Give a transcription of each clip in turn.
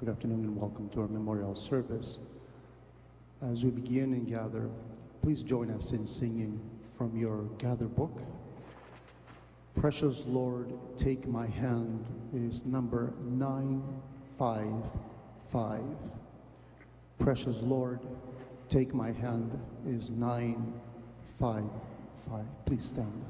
Good afternoon and welcome to our memorial service. As we begin and gather, please join us in singing from your gather book. Precious Lord, Take My Hand is number 955. Precious Lord, Take My Hand is 955. Please stand.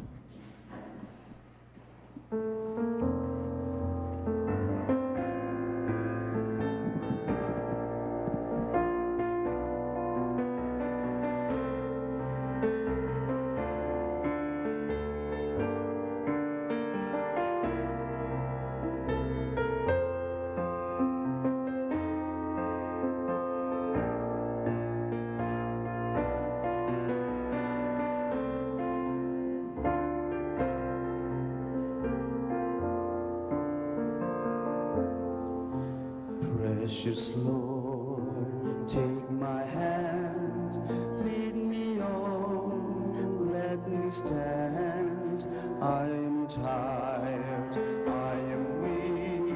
Precious Lord, take my hand, lead me on, let me stand. I am tired, I am weak,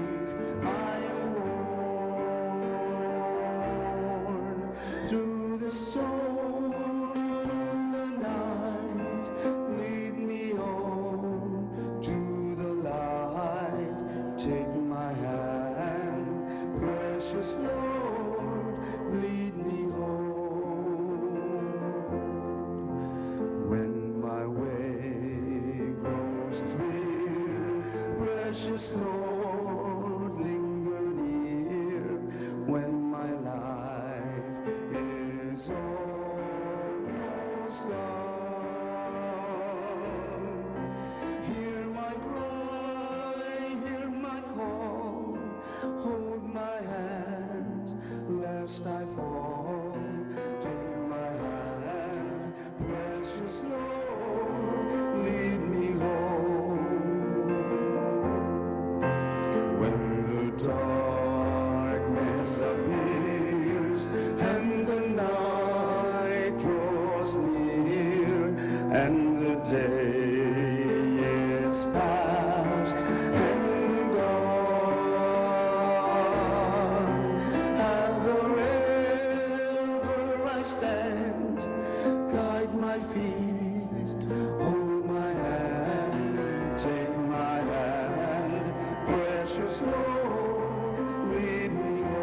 I am worn. Through the storm, through the night, lead me on to the light. Take my hand, precious Lord, lead me home. When my way grows drear, precious Lord, linger near. When my life is almost done, hear my cry, hear my call. Hold my hand, lest I fall. Take my hand, precious Lord, lead me home. When the darkness appears and the night draws near and the day is past and gone, at the river I stand, guide my feet, hold my hand, take my hand, precious Lord, lead me home.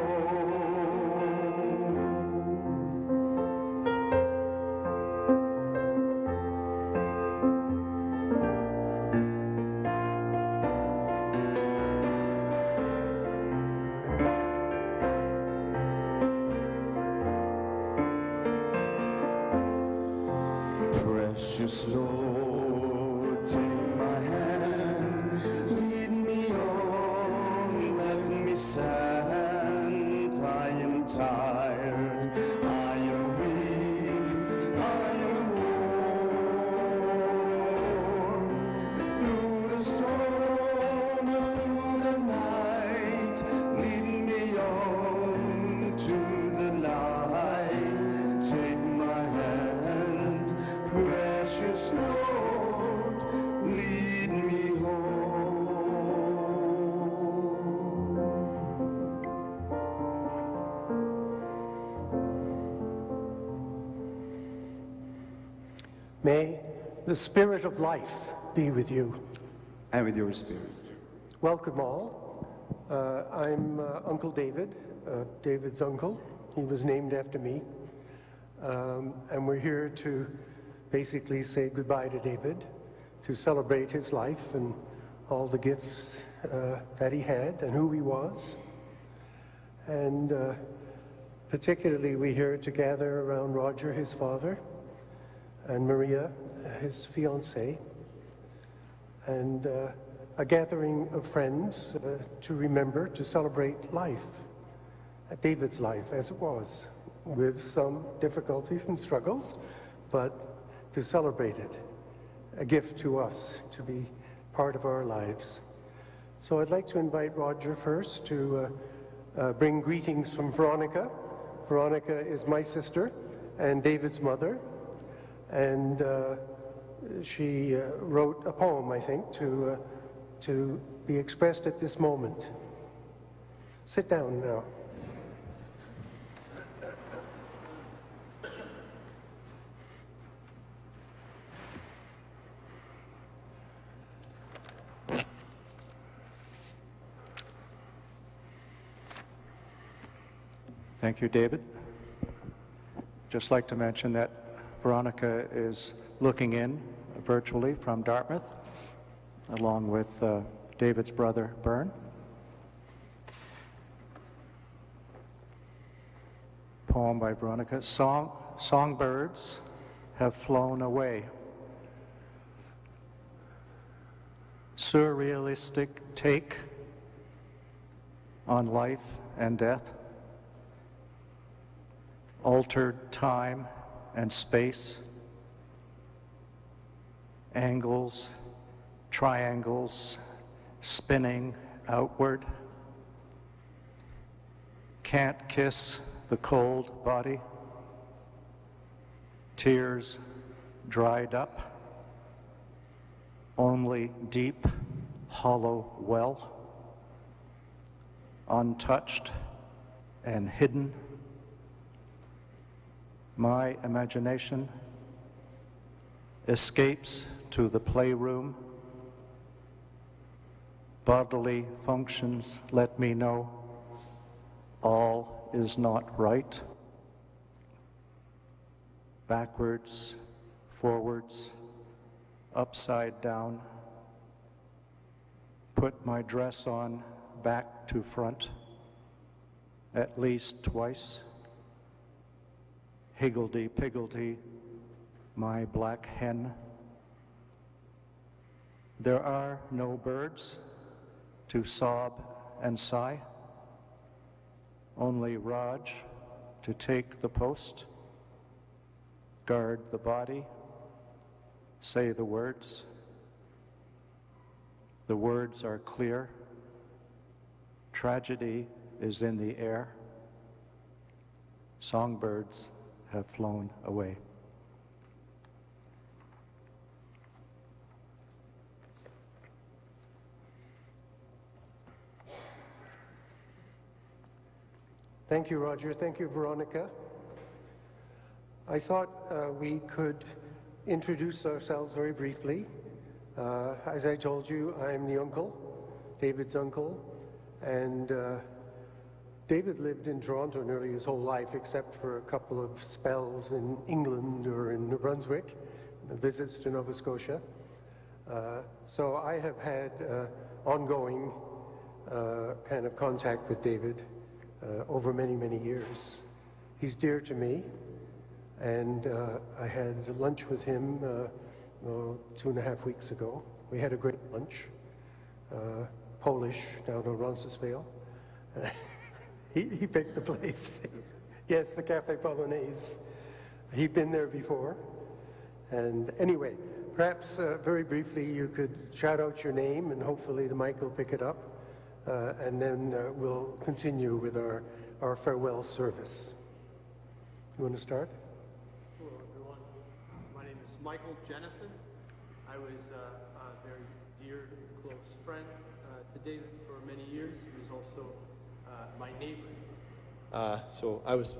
Precious Lord, take my hand, lead me on, let me stand. I am tired, I am weak, I am worn. Through the storm, through the night, lead me on to the light. Take my hand, precious Lord, lead me home. May the Spirit of life be with you. And with your spirit. Welcome all. I'm Uncle David, David's uncle. He was named after me. And we're here to basically say goodbye to David, to celebrate his life and all the gifts that he had and who he was. And particularly we're here to gather around Roger, his father, and Maria, his fiancée, and a gathering of friends to remember, to celebrate life, David's life as it was, with some difficulties and struggles, but to celebrate it, a gift to us to be part of our lives. So I'd like to invite Roger first to bring greetings from Veronica. Veronica is my sister and David's mother, and she wrote a poem, I think, to be expressed at this moment. Sit down now. Thank you, David. Just like to mention that Veronica is looking in virtually from Dartmouth, along with David's brother, Bern. Poem by Veronica. Songbirds have flown away. Surrealistic take on life and death. Altered time and space. Angles, triangles, spinning outward. Can't kiss the cold body. Tears dried up. Only deep, hollow well. Untouched and hidden. My imagination escapes to the playroom. Bodily functions let me know all is not right. Backwards, forwards, upside down. Put my dress on back to front at least twice. Higgledy-piggledy, my black hen. There are no birds to sob and sigh, only Raj to take the post, guard the body, say the words. The words are clear. Tragedy is in the air. Songbirds have flown away. Thank you, Roger. Thank you, Veronica. I thought we could introduce ourselves very briefly. As I told you, I'm the uncle, David's uncle, and David lived in Toronto nearly his whole life, except for a couple of spells in England or in New Brunswick, visits to Nova Scotia. So I have had ongoing kind of contact with David over many, many years. He's dear to me, and I had lunch with him 2.5 weeks ago. We had a great lunch, Polish, down on Roncesvalles. He picked the place. Yes, the Café Polonaise. He'd been there before. And anyway, perhaps very briefly you could shout out your name, and hopefully the mic will pick it up. And then we'll continue with our farewell service. You want to start? Hello, everyone. My name is Michael Jennison. I was a very dear, close friend to David for many years. He was also my neighbor. So I was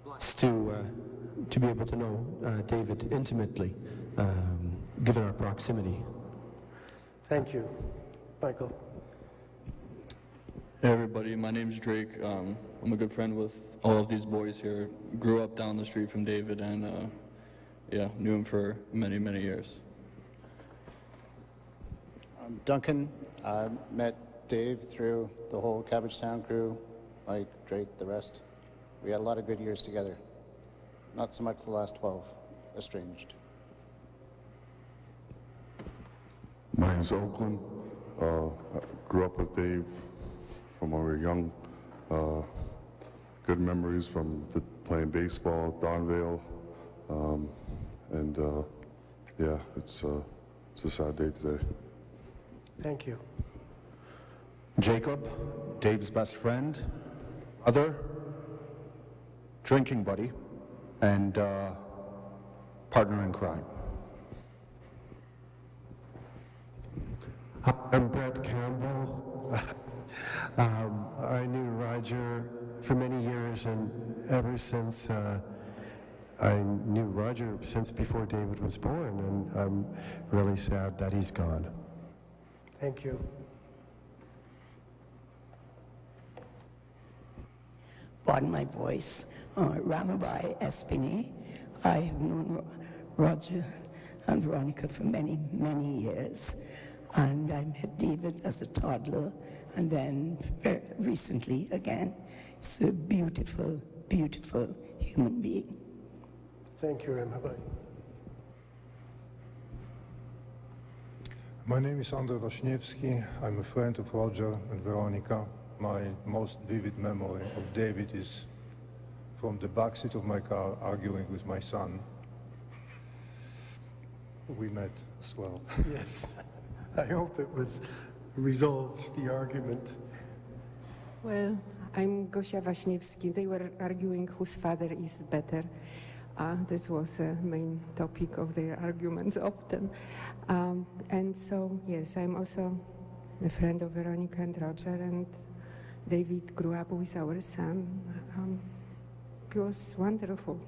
blessed to be able to know David intimately, given our proximity. Thank you, Michael. Hey everybody, my name's Drake. I'm a good friend with all of these boys here. Grew up down the street from David and yeah, knew him for many, many years. I'm Duncan. I met Dave through the whole Cabbagetown crew, Mike, Drake, the rest. We had a lot of good years together. Not so much the last 12, estranged. My name's Oakland. I grew up with Dave from when we were young. Good memories from playing baseball, Donvale, and yeah, it's a sad day today. Thank you. Jacob, Dave's best friend, brother, drinking buddy, and partner in crime. I'm Brett Campbell. I knew Roger for many years, and ever since I knew Roger since before David was born, and I'm really sad that he's gone. Thank you. pardon my voice, Ramabai Espini. I have known Roger and Veronica for many, many years. And I met David as a toddler, and then very recently again. He's a beautiful, beautiful human being. Thank you, Ramabai. My name is Andrzej Waśniewski. I'm a friend of Roger and Veronica. My most vivid memory of David is from the backseat of my car arguing with my son. We met as well. Yes. I hope it was resolved, the argument. Well, I'm Gosia Waśniewski. They were arguing whose father is better. This was a main topic of their arguments often. And so, yes, I'm also a friend of Veronica and Roger, and David grew up with our son. It was wonderful.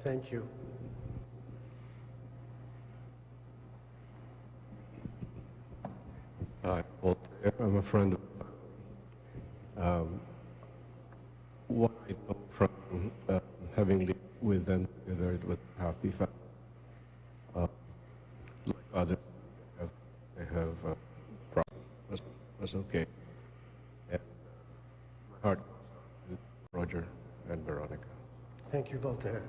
Thank you. Hi, Voltaire. I'm a friend of what I know from having lived with them together, it was a happy family. Like others, they have problems. Was okay. And my heart goes out to Roger and Veronica. Thank you, Voltaire.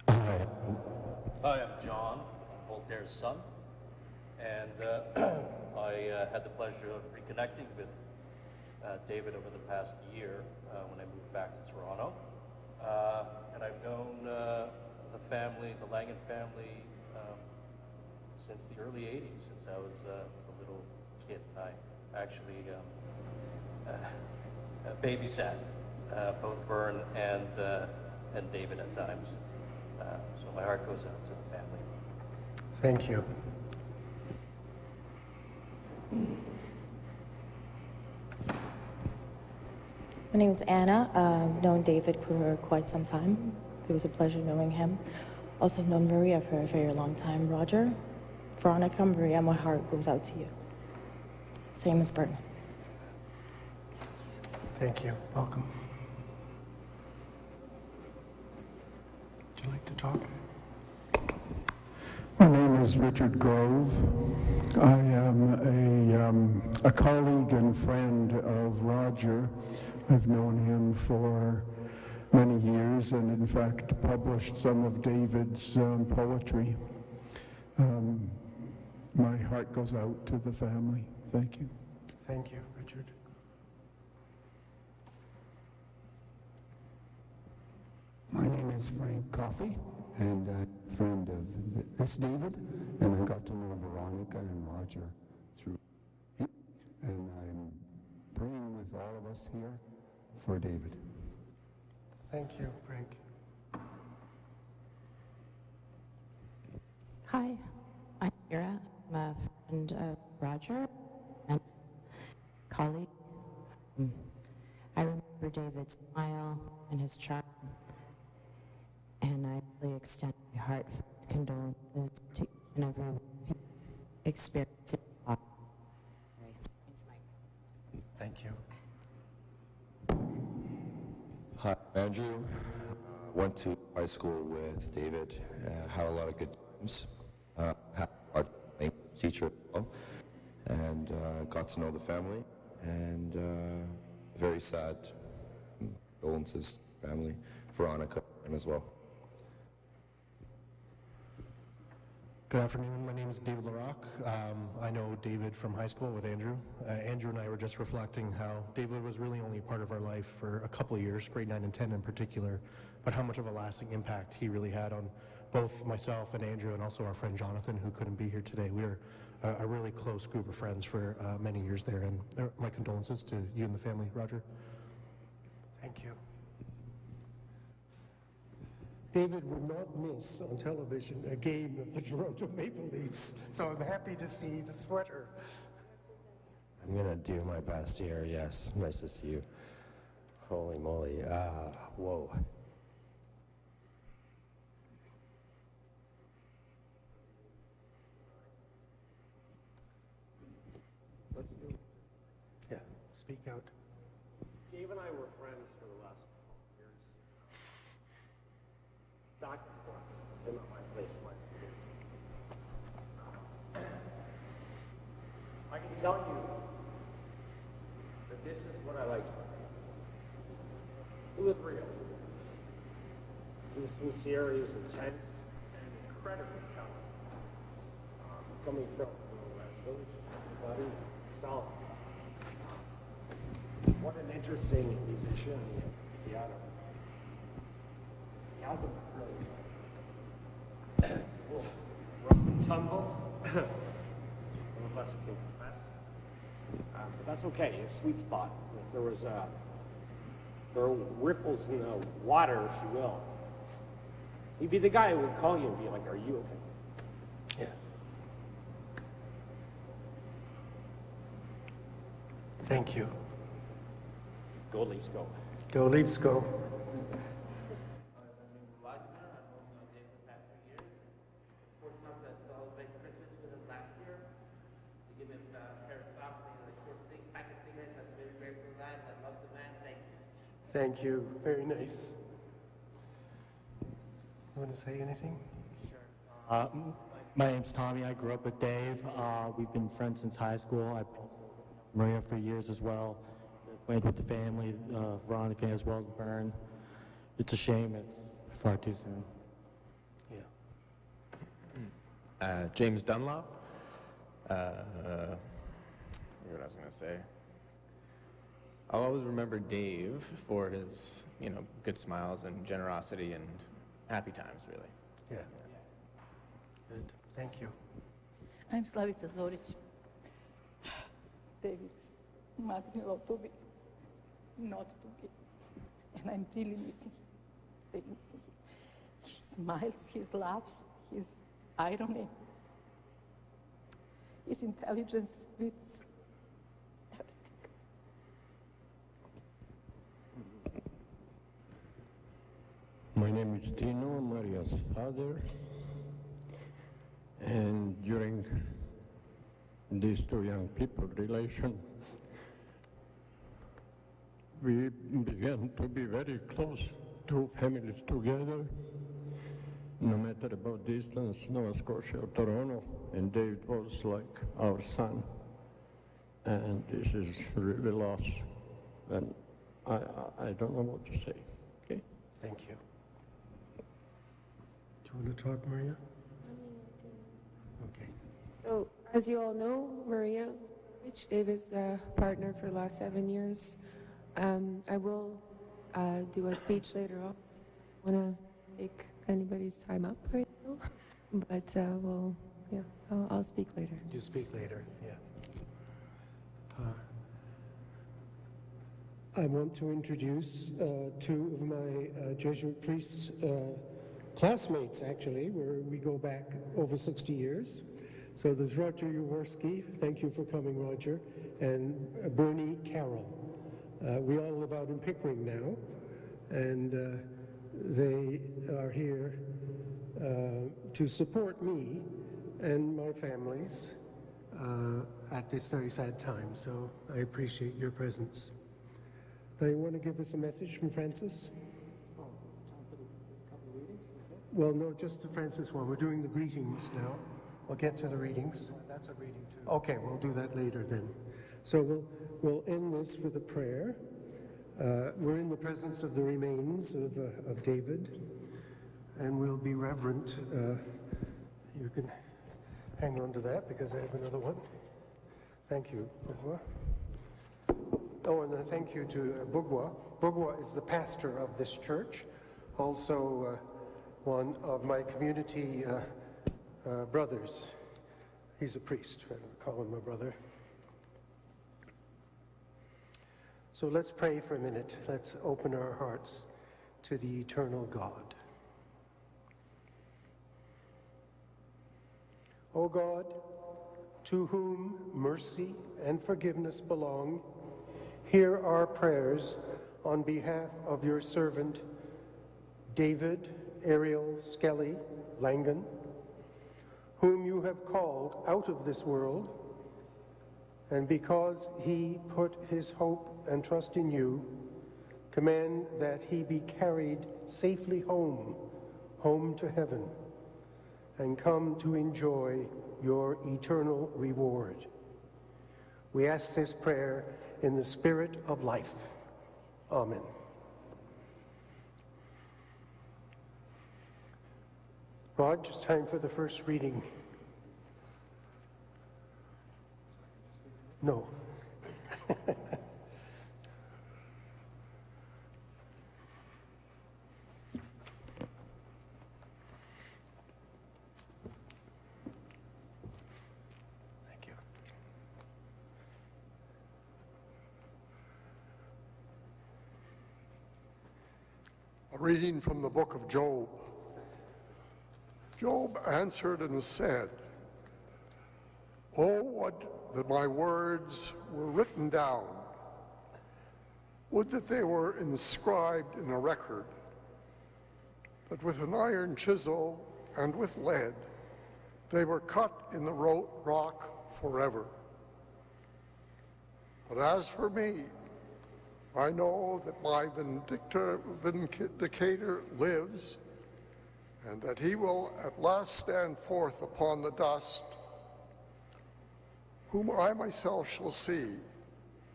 Hi, I'm John, I'm Voltaire's son, and I had the pleasure of reconnecting with David over the past year when I moved back to Toronto. And I've known the family, the Langen family, since the early 80s, since I was a little kid. I actually babysat both Vern and David at times. So my heart goes out to the family. Thank you. My name is Anna. I've known David for quite some time. It was a pleasure knowing him. Also known Maria for a very long time. Roger, Veronica, Maria, my heart goes out to you. Same as Bert. Thank you. Welcome. Would you like to talk? My name is Richard Grove. I am a colleague and friend of Roger. I've known him for many years and in fact published some of David's poetry. My heart goes out to the family. Thank you. Thank you, Richard. My name is Frank Coffey, and I'm a friend of this David, and I got to know Veronica and Roger through him, and I'm praying with all of us here for David. Thank you, Frank. Hi, I'm Ira. I'm a friend of Roger and colleague. I remember David's smile and his charm, and I really extend my heartfelt condolences to each and every one of you experiencing loss. Thank you. Hi, Andrew. Went to high school with David. Had a lot of good times. Had a English teacher as well, and got to know the family. And very sad condolences to family, Veronica, and as well. Good afternoon. My name is David LaRock. I know David from high school with Andrew. Andrew and I were just reflecting how David was really only part of our life for a couple of years, grade 9 and 10 in particular, but how much of a lasting impact he really had on both myself and Andrew and also our friend Jonathan, who couldn't be here today. We were a really close group of friends for many years there, and my condolences to you and the family, Roger. Thank you. David would not miss on television a game of the Toronto Maple Leafs, so I'm happy to see the sweater. I'm going to do my best here, yes. Nice to see you. Holy moly. Whoa. Let's do it. Yeah, speak out. Dave and I were friends for the last couple of years. Back and forth, him at my place, my place. I can tell you that this is what I liked about him. He was real. He was sincere, he was intense, and incredibly talented. Coming from the West Village, buddy, solid. What an interesting musician he is, piano. He has a really rough and tumble. Some of us can confess. But that's okay, he has a sweet spot. If there was there are ripples in the water, if you will, he'd be the guy who would call you and be like, are you okay? Yeah. Thank you. Go Leafs, go. Go Leafs, go. Thank you. Very nice. You want to say anything? My name's Tommy. I grew up with Dave. We've been friends since high school. I've known Maria for years as well. Went with the family, Veronica as well as Bern. It's a shame it's far too soon. Yeah. James Dunlop. What I was going to say. I'll always remember Dave for his, good smiles and generosity and happy times, really. Yeah. Good. Thank you. I'm Slavica Zorić. David's mother-in-law to be, not to be. And I'm really missing him. Really missing him. He smiles, he laughs, his irony, his intelligence, wits. My name is Tino, Maria's father, and during these two young people relation, we began to be very close, two families together, no matter about distance, Nova Scotia or Toronto, and David was like our son, and this is really loss, and I don't know what to say, okay? Thank you. Do you want to talk, Maria? Okay. So, as you all know, Maria, Rich David's partner for the last 7 years. I will do a speech later on. I don't want to take anybody's time up right now, but I'll speak later. You speak later, yeah. I want to introduce two of my Jesuit priests, classmates actually, where we go back over 60 years. So there's Roger Jaworski, thank you for coming, Roger, and Bernie Carroll. We all live out in Pickering now, and they are here to support me and my families at this very sad time, so I appreciate your presence. Now, you want to give us a message from Francis? Well, no, just the Francis one. We're doing the greetings now. We'll get to the readings. That's a reading too. Okay, we'll do that later then. So we'll end this with a prayer. We're in the presence of the remains of David, and we'll be reverent. You can hang on to that because I have another one. Thank you, Bugwa. Oh, and thank you to Bugwa. Bugwa is the pastor of this church, also one of my community brothers. He's a priest, I call him my brother. So let's pray for a minute. Let's open our hearts to the eternal God. O God, to whom mercy and forgiveness belong, hear our prayers on behalf of your servant David Ariel Skelly Langen, whom you have called out of this world, and because he put his hope and trust in you, Command that he be carried safely home, home to heaven, and come to enjoy your eternal reward. We ask this prayer in the Spirit of life. Amen. Rod, it's time for the first reading. No. Thank you. A reading from the book of Job. Job answered and said, "Oh, would that my words were written down. Would that they were inscribed in a record, that with an iron chisel and with lead they were cut in the rock forever. But as for me, I know that my vindicator lives, and that he will at last stand forth upon the dust, whom I myself shall see.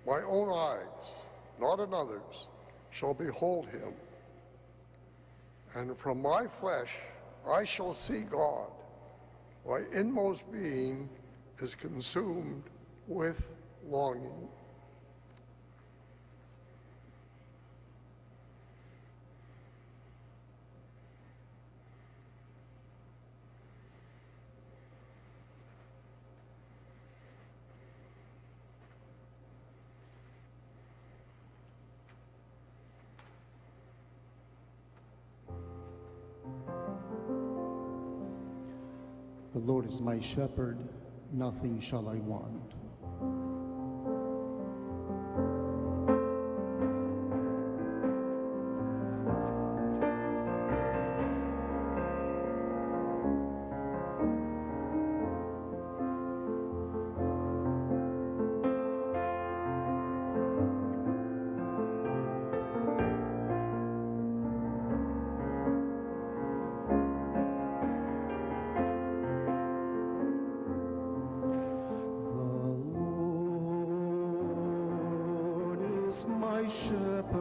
My own eyes, not another's, shall behold him. And from my flesh I shall see God. My inmost being is consumed with longing." The Lord is my shepherd, nothing shall I want. My shepherd,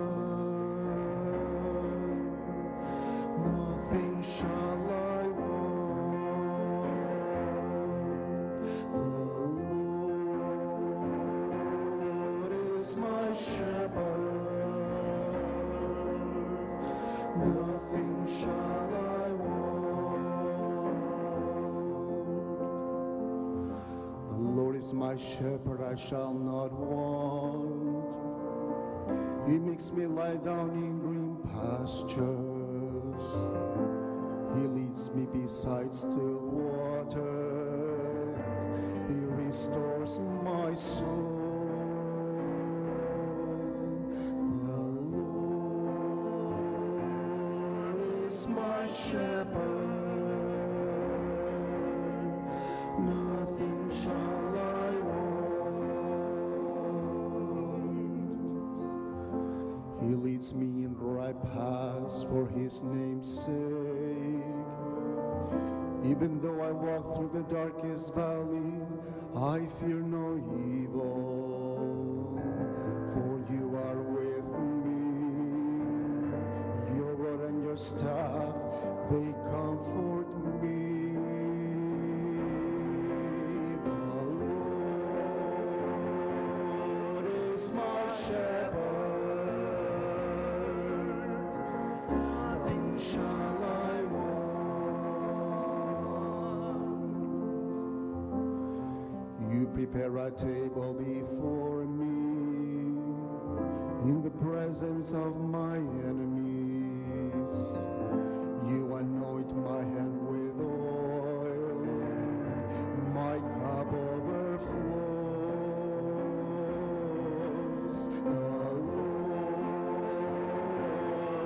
nothing shall I want. The Lord is my shepherd, nothing shall I want. The Lord is my shepherd, I shall not want. He makes me lie down in green pastures. He leads me beside still water. He restores my soul. The Lord is my shepherd. Nothing shall I want. He leads me in bright paths for his name's sake. Even though I walk through the darkest valley, I fear no evil, for you are with me. Your rod and your staff, they comfort me. The Lord is my shepherd. Shall I want? You prepare a table before me in the presence of my enemies. You anoint my head with oil, my cup overflows. The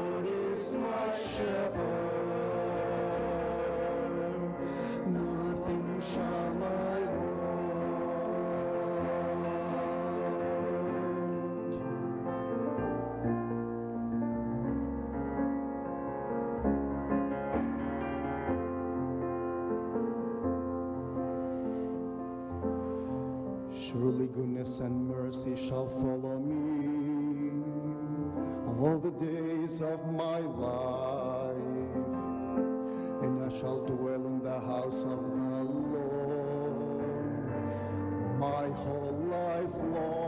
Lord is my shepherd, nothing shall I want. Surely goodness and mercy shall follow me all the days of my life, and I shall dwell in the house of the Lord my whole life long.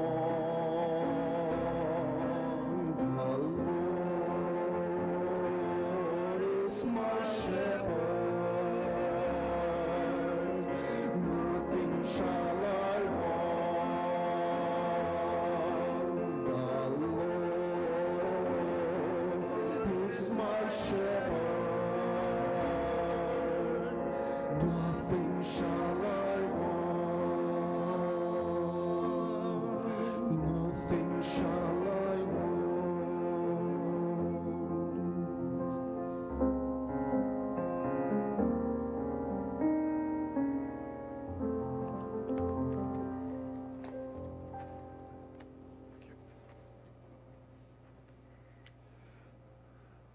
The Lord is my shepherd, nothing shall I want. The Lord is my shepherd, nothing shall I want, nothing shall I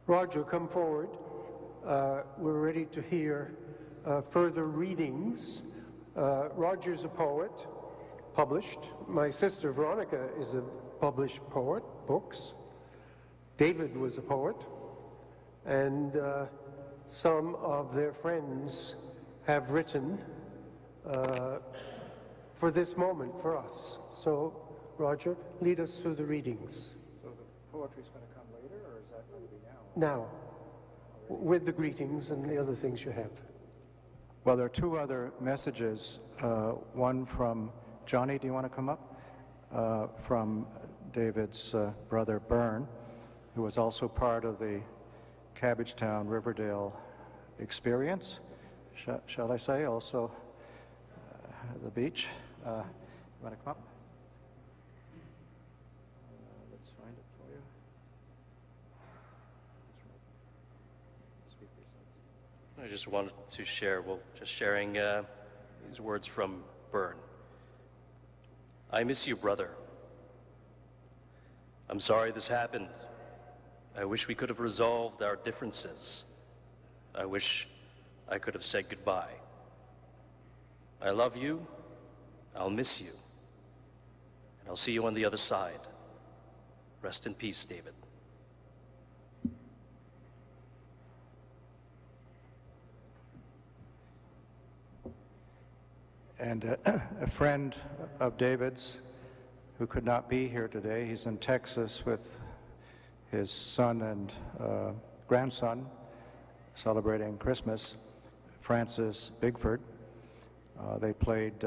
Roger, come forward. We're ready to hear further readings. Roger's a poet, published. My sister Veronica is a published poet, books. David was a poet, and some of their friends have written for this moment, for us. So, Roger, lead us through the readings. So the poetry's going to come later, or is that going to be now? Now, with the greetings and the other things you have. Well, there are two other messages. One from Johnny, do you want to come up? From David's brother Byrne, who was also part of the Cabbagetown Riverdale experience, shall I say, also the beach. You want to come up? Let's find it for you. I just wanted to share, just sharing these words from Byrne. I miss you, brother. I'm sorry this happened. I wish we could have resolved our differences. I wish I could have said goodbye. I love you, I'll miss you, and I'll see you on the other side. Rest in peace, David. And a friend of David's who could not be here today, he's in Texas with his son and grandson celebrating Christmas, Francis Bigford. They played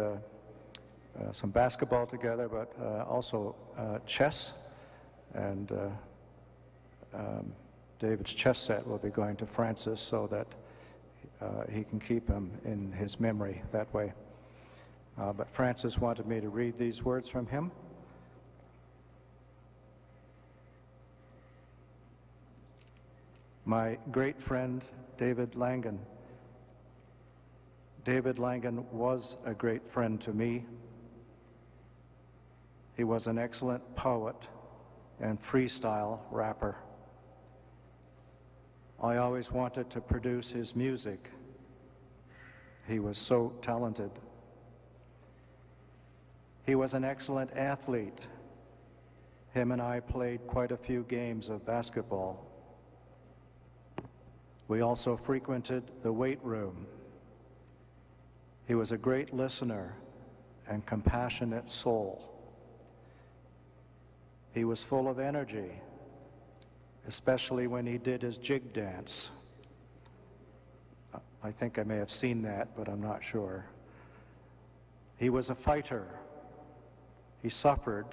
some basketball together, but also chess. And David's chess set will be going to Francis so that he can keep him in his memory that way. But Francis wanted me to read these words from him. My great friend, David Langen. David Langen was a great friend to me. He was an excellent poet and freestyle rapper. I always wanted to produce his music. He was so talented. He was an excellent athlete. Him and I played quite a few games of basketball. We also frequented the weight room. He was a great listener and compassionate soul. He was full of energy, especially when he did his jig dance. I think I may have seen that, but I'm not sure. He was a fighter. He suffered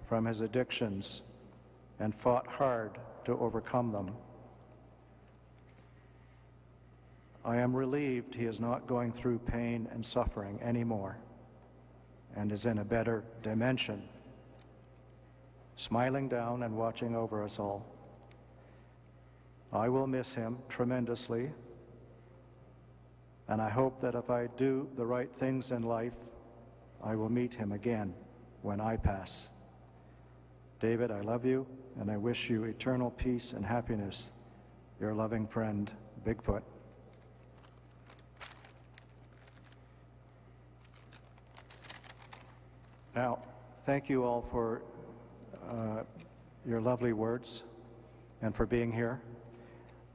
from his addictions and fought hard to overcome them. I am relieved he is not going through pain and suffering anymore and is in a better dimension, smiling down and watching over us all. I will miss him tremendously, and I hope that if I do the right things in life, I will meet him again when I pass. David, I love you, and I wish you eternal peace and happiness. Your loving friend, Bigfoot. Now, thank you all for your lovely words and for being here.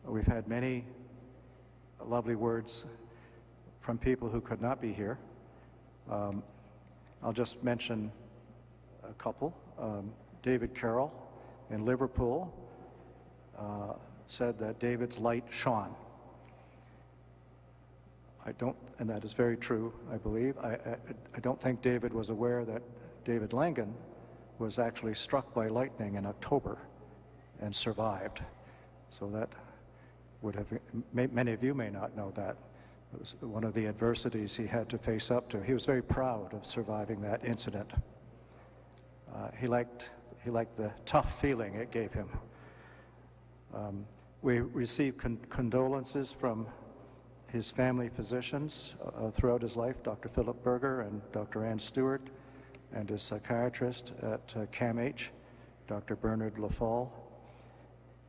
We've had many lovely words from people who could not be here. I'll just mention a couple. David Carroll in Liverpool said that David's light shone. And that is very true, I believe. I don't think David was aware that David Langen was actually struck by lightning in October and survived. So that would have, many of you may not know that. It was one of the adversities he had to face up to. He was very proud of surviving that incident. He liked the tough feeling it gave him. We received condolences from his family physicians throughout his life, Dr. Philip Berger and Dr. Ann Stewart, and his psychiatrist at CAMH, Dr. Bernard Lafall,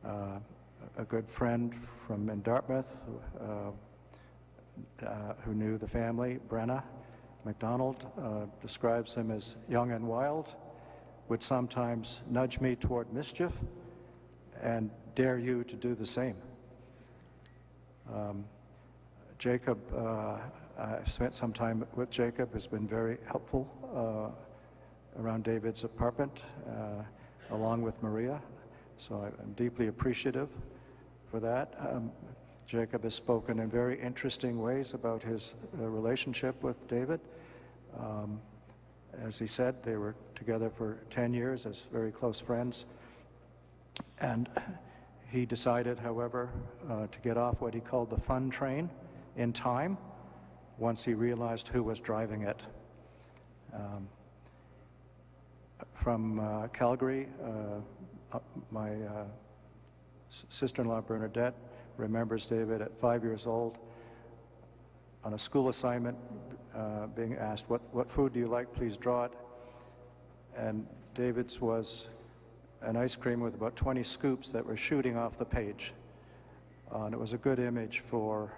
a good friend from in Dartmouth who knew the family, Brenna MacDonald, describes him as young and wild, would sometimes nudge me toward mischief and dare you to do the same. Jacob, I've spent some time with Jacob, has been very helpful around David's apartment, along with Maria, so I'm deeply appreciative for that. Jacob has spoken in very interesting ways about his relationship with David. As he said, they were together for 10 years as very close friends, and he decided, however, to get off what he called the fun train in time once he realized who was driving it. From Calgary, my sister-in-law Bernadette remembers David at 5 years old on a school assignment being asked, what food do you like, please draw it. And David's was an ice cream with about 20 scoops that were shooting off the page. And it was a good image for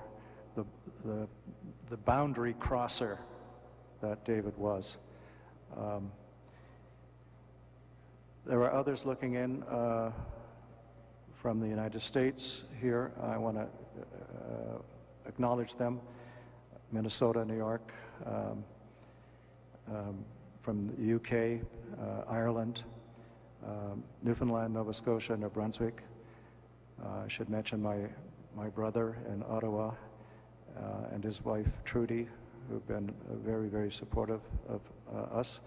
the boundary crosser that David was. There are others looking in from the United States here. I want to acknowledge them. Minnesota, New York, from the UK, Ireland, Newfoundland, Nova Scotia, New Brunswick. I should mention my brother in Ottawa and his wife Trudy, who've been very, very supportive of us.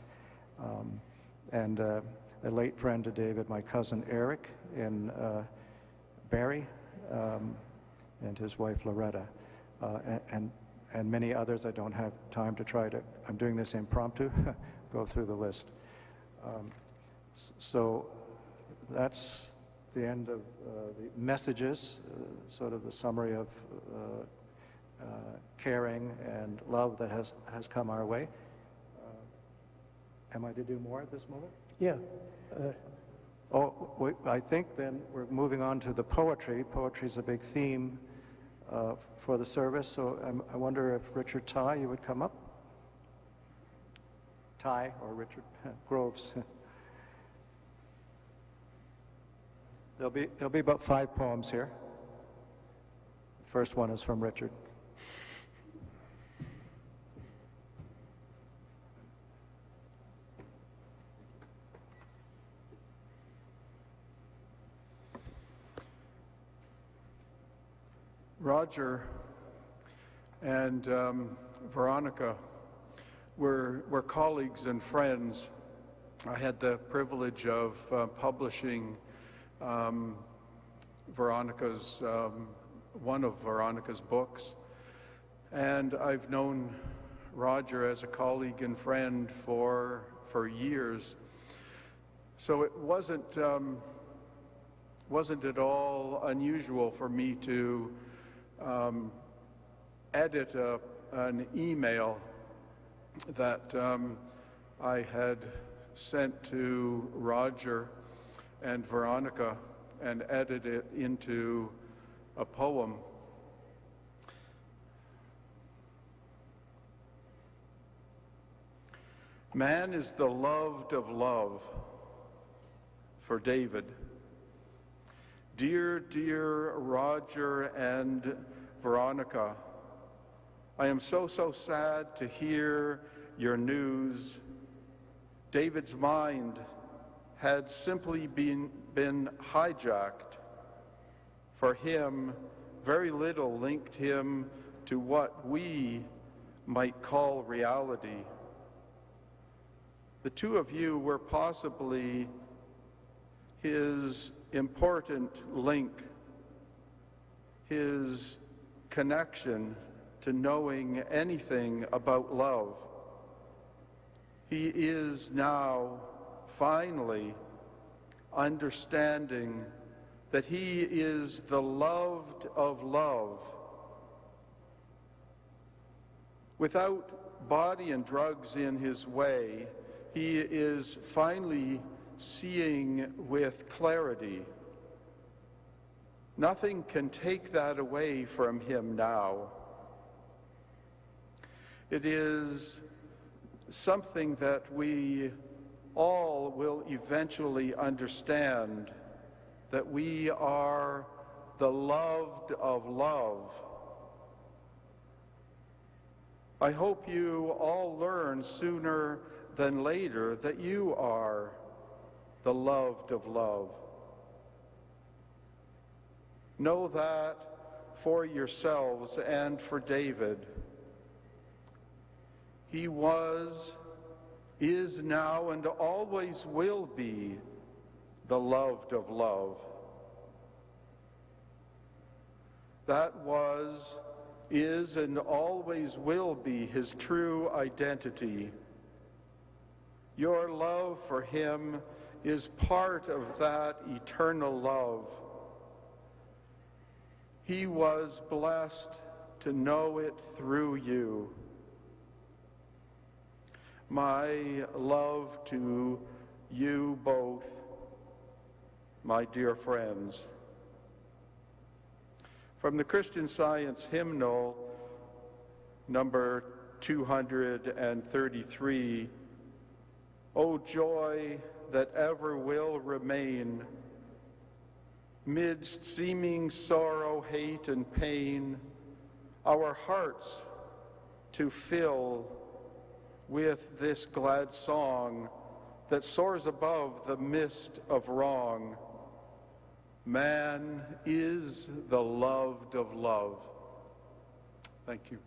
And a late friend to David, my cousin Eric in Barrie, and his wife Loretta, and many others. I don't have time to try to, I'm doing this impromptu, go through the list. So that's the end of the messages, sort of the summary of caring and love that has come our way. Am I to do more at this moment? Yeah. I think then we're moving on to the poetry. Poetry is a big theme for the service, so I wonder if Richard Ty, you would come up? Ty or Richard Groves. There'll be about 5 poems here. The first one is from Richard. Roger and Veronica were colleagues and friends. I had the privilege of publishing Veronica's, one of Veronica's books, and I've known Roger as a colleague and friend for years. So it wasn't at all unusual for me to edit an email that I had sent to Roger and Veronica and edit it into a poem. Man is the loved of love for David. Dear, dear Roger and Veronica, I am so sad to hear your news. David's mind had simply been hijacked. For him, very little linked him to what we might call reality. The two of you were possibly his important link, his connection to knowing anything about love. He is now finally understanding that he is the loved of love. Without body and drugs in his way, he is finally seeing with clarity. Nothing can take that away from him now. It is something that we all will eventually understand, that we are the loved of love. I hope you all learn sooner than later that you are the loved of love. Know that for yourselves and for David. He was, is now, and always will be the loved of love. That was, is, and always will be his true identity. Your love for him is part of that eternal love. He was blessed to know it through you. My love to you both, my dear friends. From the Christian Science hymnal, number 233, O joy that ever will remain, midst seeming sorrow, hate, and pain, our hearts to fill with this glad song that soars above the mist of wrong. Man is the loved of love. Thank you.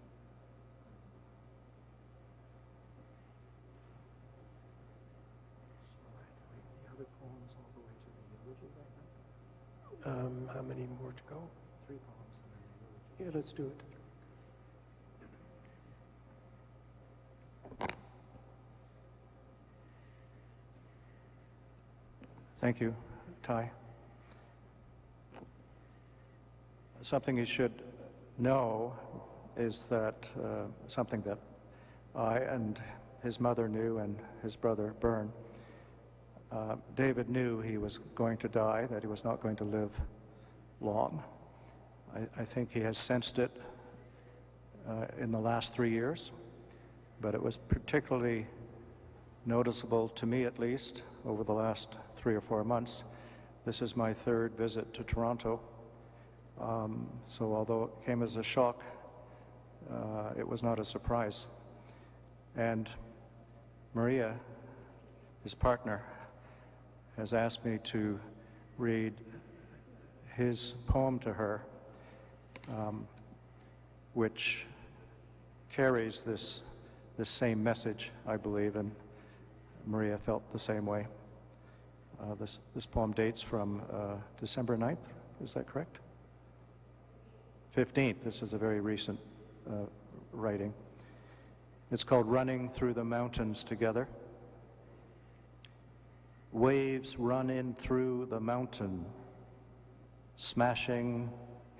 How many more to go? 3 poems. Yeah, let's do it. Thank you, Ty. Something you should know is that something that I and his mother knew, and his brother Bern. David knew he was going to die, that he was not going to live long. I think he has sensed it in the last 3 years, but it was particularly noticeable to me, at least, over the last 3 or 4 months. This is my 3rd visit to Toronto. So although it came as a shock, it was not a surprise. And Maria, his partner, has asked me to read his poem to her, which carries this same message, I believe, and Maria felt the same way. This poem dates from December 9th, is that correct? 15th, this is a very recent writing. It's called Running Through the Mountains Together. Waves run in through the mountain, smashing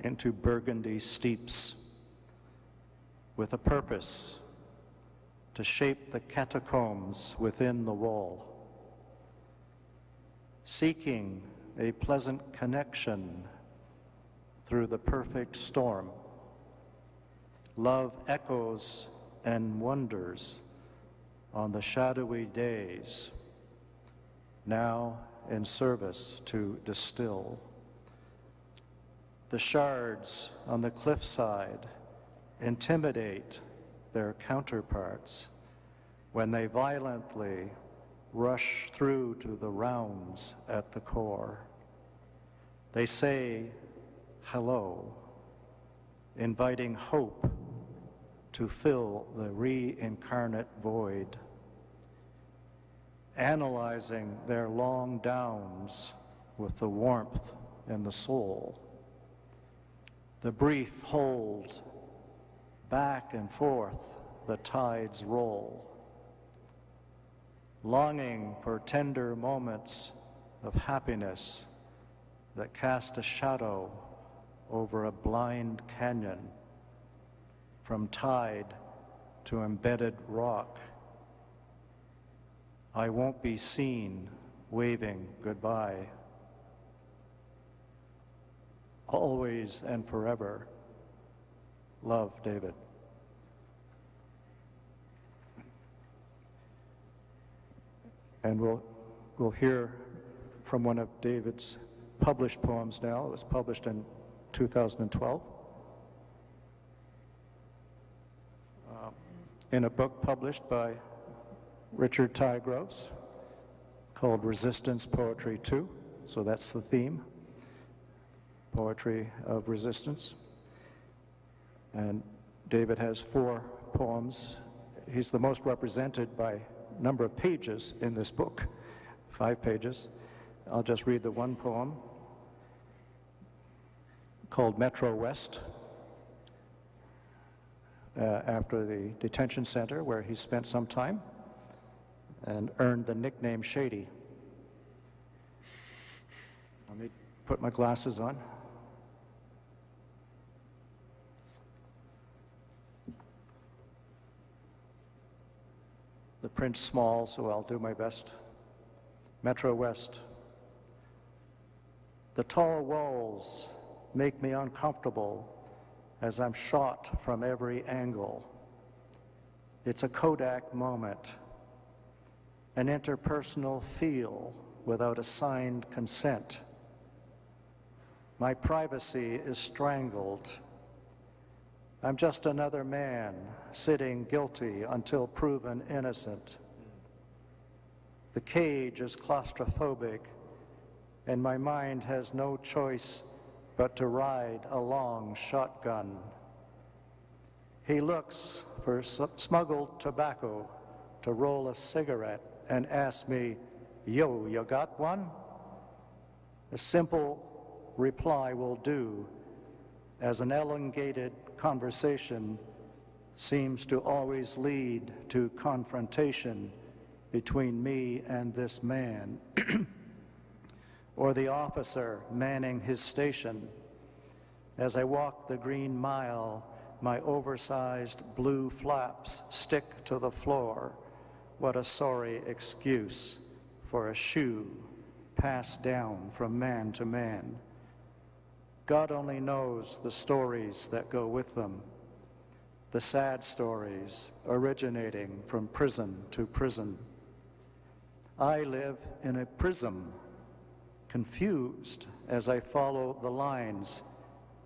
into burgundy steeps, with a purpose to shape the catacombs within the wall, seeking a pleasant connection through the perfect storm. Love echoes and wonders on the shadowy days, now in service to distill. The shards on the cliffside intimidate their counterparts when they violently rush through to the rounds at the core. They say hello, inviting hope to fill the reincarnate void, analyzing their long downs with the warmth in the soul. The brief hold, back and forth the tides roll, longing for tender moments of happiness that cast a shadow over a blind canyon, from tide to embedded rock. I won't be seen waving goodbye. Always and forever, love, David. And we'll hear from one of David's published poems now. It was published in 2012 in a book published by Richard Tygroves called Resistance Poetry 2. So that's the theme, poetry of resistance. And David has 4 poems. He's the most represented by number of pages in this book, 5 pages. I'll just read the one poem called Metro West, after the detention center where he spent some time and earned the nickname Shady. Let me put my glasses on. The print's small, so I'll do my best. Metro West. The tall walls make me uncomfortable as I'm shot from every angle. It's a Kodak moment, an interpersonal feel without assigned consent. My privacy is strangled. I'm just another man sitting guilty until proven innocent. The cage is claustrophobic, and my mind has no choice but to ride a long shotgun. He looks for smuggled tobacco to roll a cigarette and asks me, "Yo, you got one?" A simple reply will do, as an elongated conversation seems to always lead to confrontation between me and this man, or the officer manning his station. As I walk the Green Mile, my oversized blue flaps stick to the floor. What a sorry excuse for a shoe passed down from man to man. God only knows the stories that go with them, the sad stories originating from prison to prison. I live in a prism, confused as I follow the lines.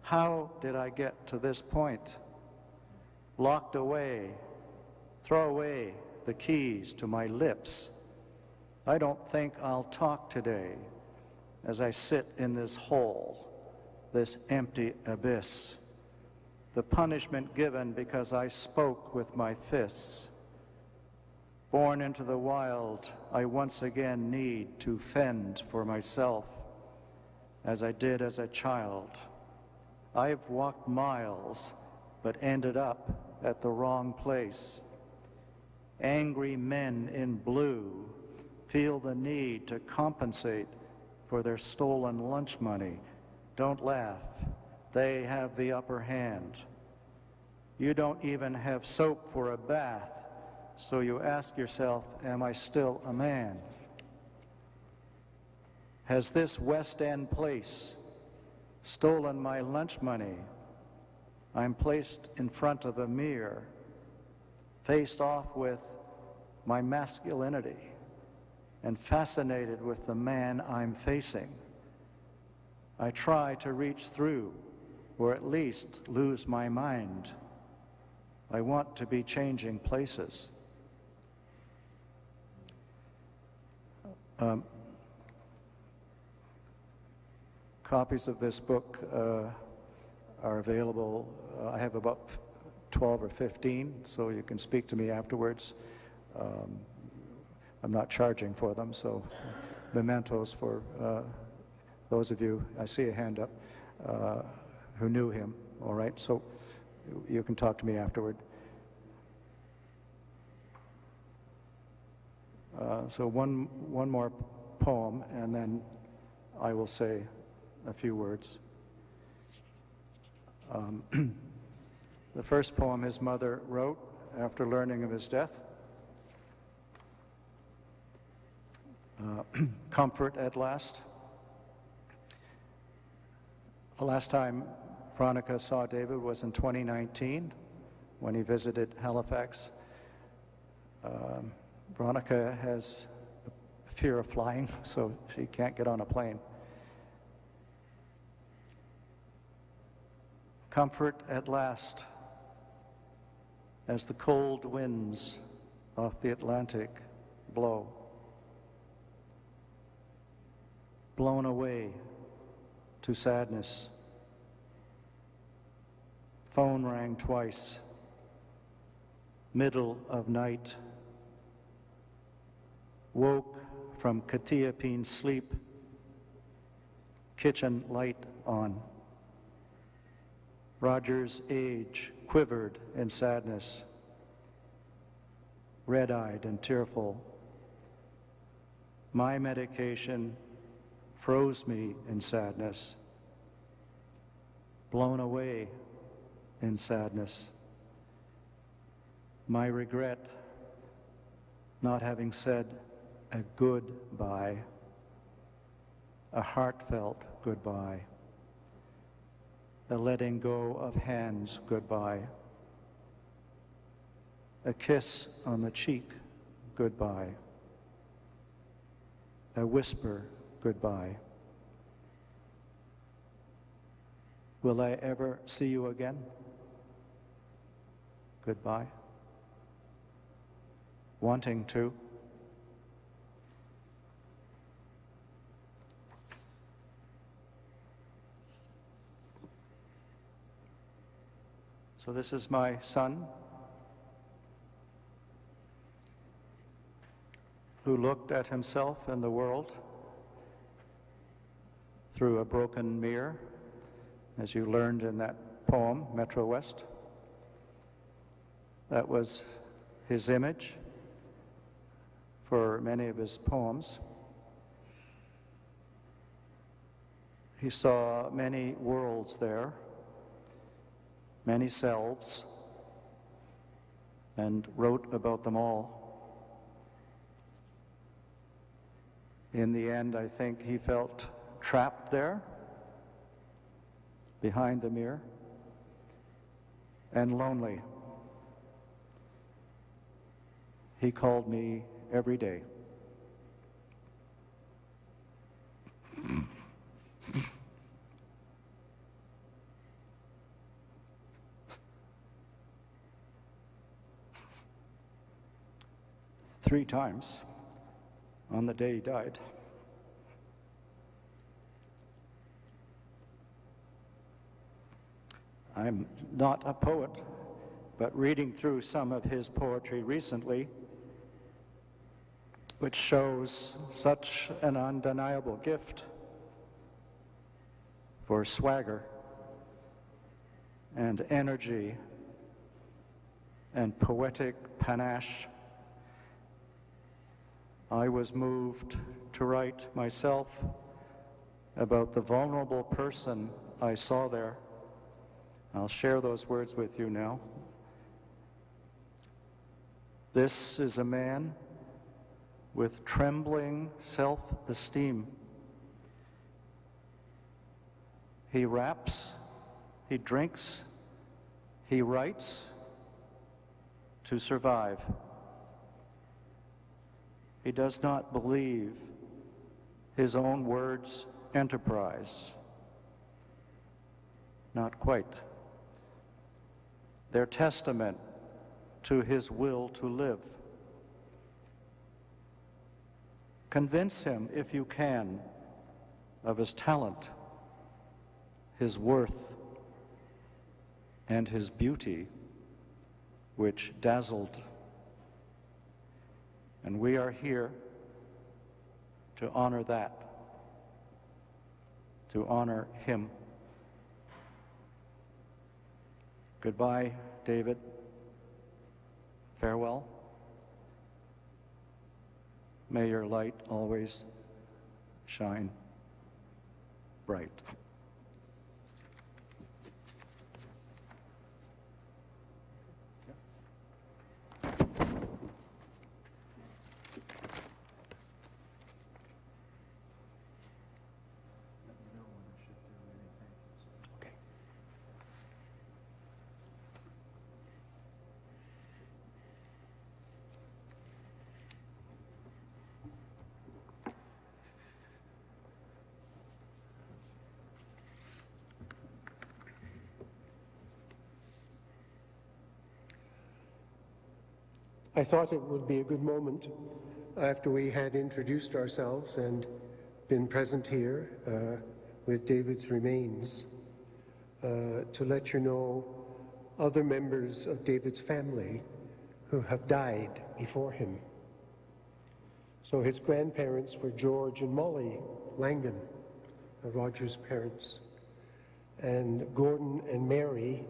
How did I get to this point? Locked away, throw away the keys to my lips. I don't think I'll talk today as I sit in this hole, this empty abyss. The punishment given because I spoke with my fists. Born into the wild, I once again need to fend for myself, as I did as a child. I've walked miles, but ended up at the wrong place. Angry men in blue feel the need to compensate for their stolen lunch money. Don't laugh. They have the upper hand. You don't even have soap for a bath, so you ask yourself, am I still a man? Has this West End place stolen my lunch money? I'm placed in front of a mirror, faced off with my masculinity and fascinated with the man I'm facing. I try to reach through, or at least lose my mind. I want to be changing places. Copies of this book are available. I have about 12 or 15, so you can speak to me afterwards. I'm not charging for them, so mementos for those of you, I see a hand up, who knew him, all right? So you can talk to me afterward. So one more poem, and then I will say a few words. The first poem his mother wrote after learning of his death. Comfort at last. The last time Veronica saw David was in 2019 when he visited Halifax. Veronica has a fear of flying, so she can't get on a plane. Comfort at last, as the cold winds off the Atlantic blow. Blown away to sadness. Phone rang twice. Middle of night. Woke from Katiapine sleep. Kitchen light on. Roger's age quivered in sadness. Red-eyed and tearful. My medication froze me in sadness, blown away in sadness. My regret not having said a goodbye, a heartfelt goodbye, a letting go of hands goodbye, a kiss on the cheek goodbye, a whisper goodbye. Will I ever see you again? Goodbye. Wanting to. So this is my son, who looked at himself and the world through a broken mirror, as you learned in that poem, Metro West. That was his image for many of his poems. He saw many worlds there, many selves, and wrote about them all. In the end, I think he felt trapped there, behind the mirror, and lonely. He called me every day. Three times on the day he died. I'm not a poet, but reading through some of his poetry recently, which shows such an undeniable gift for swagger and energy and poetic panache, I was moved to write myself about the vulnerable person I saw there. I'll share those words with you now. This is a man with trembling self-esteem. He raps, he drinks, he writes to survive. He does not believe his own words' enterprise. Not quite. They're testament to his will to live. Convince him, if you can, of his talent, his worth, and his beauty, which dazzled. And we are here to honor that, to honor him. Goodbye, David. Farewell. May your light always shine bright. I thought it would be a good moment after we had introduced ourselves and been present here with David's remains to let you know other members of David's family who have died before him. So his grandparents were George and Molly Langen, Roger's parents, and Gordon and Mary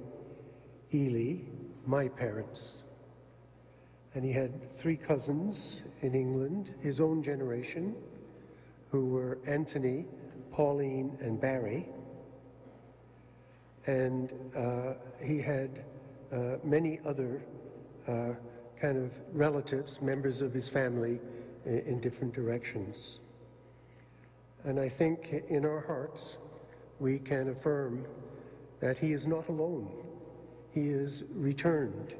Ely, my parents. And he had 3 cousins in England, his own generation, who were Anthony, Pauline, and Barry. And he had many other kind of relatives, members of his family in different directions. And I think in our hearts, we can affirm that he is not alone. He is returned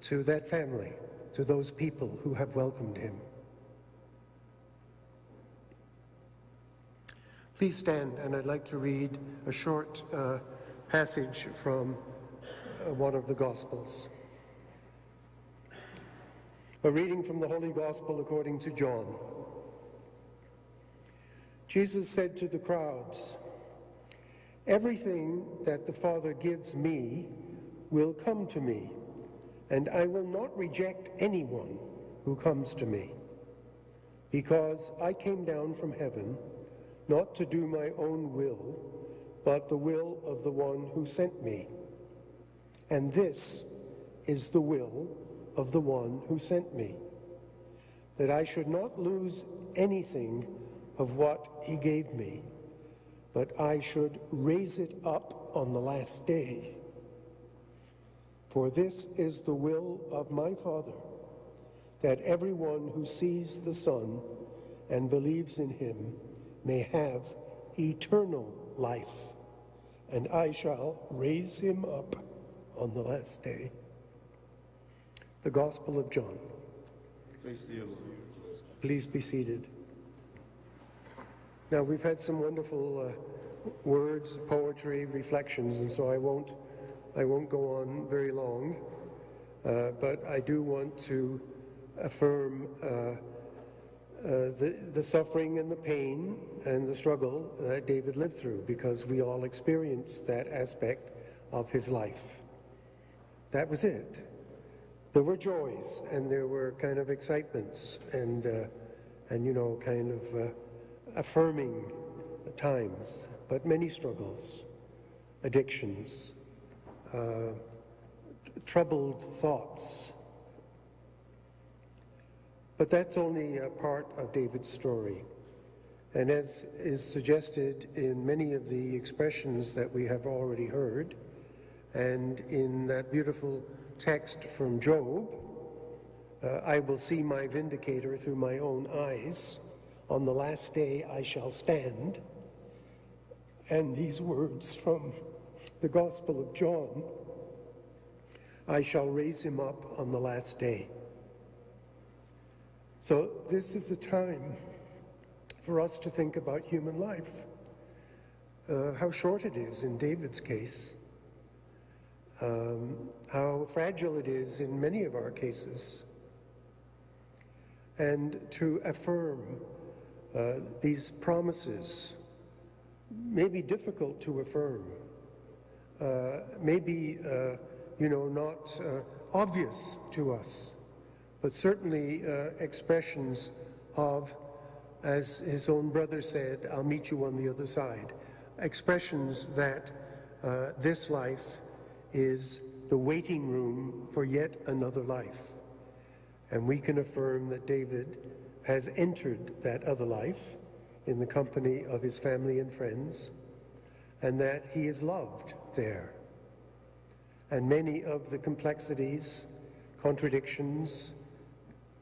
to that family, to those people who have welcomed him. Please stand, and I'd like to read a short passage from one of the Gospels. A reading from the Holy Gospel according to John. Jesus said to the crowds, "Everything that the Father gives me will come to me, and I will not reject anyone who comes to me, because I came down from heaven not to do my own will, but the will of the one who sent me. And this is the will of the one who sent me, that I should not lose anything of what he gave me, but I should raise it up on the last day. For this is the will of my Father, that everyone who sees the Son and believes in him may have eternal life, and I shall raise him up on the last day." The Gospel of John. Please be seated. Now, we've had some wonderful words, poetry, reflections, and so I won't go on very long, but I do want to affirm the suffering and the pain and the struggle that David lived through, because we all experienced that aspect of his life. That was it. There were joys and there were kind of excitements and you know, kind of affirming times, but many struggles, addictions, troubled thoughts. But that's only a part of David's story. And as is suggested in many of the expressions that we have already heard, and in that beautiful text from Job, I will see my vindicator through my own eyes. On the last day I shall stand. And these words from the Gospel of John, I shall raise him up on the last day. So this is a time for us to think about human life, how short it is in David's case, how fragile it is in many of our cases, and to affirm these promises, may be difficult to affirm, maybe not obvious to us, but certainly expressions of, as his own brother said, "I'll meet you on the other side," expressions that this life is the waiting room for yet another life. And we can affirm that David has entered that other life in the company of his family and friends, and that he is loved there. And many of the complexities, contradictions,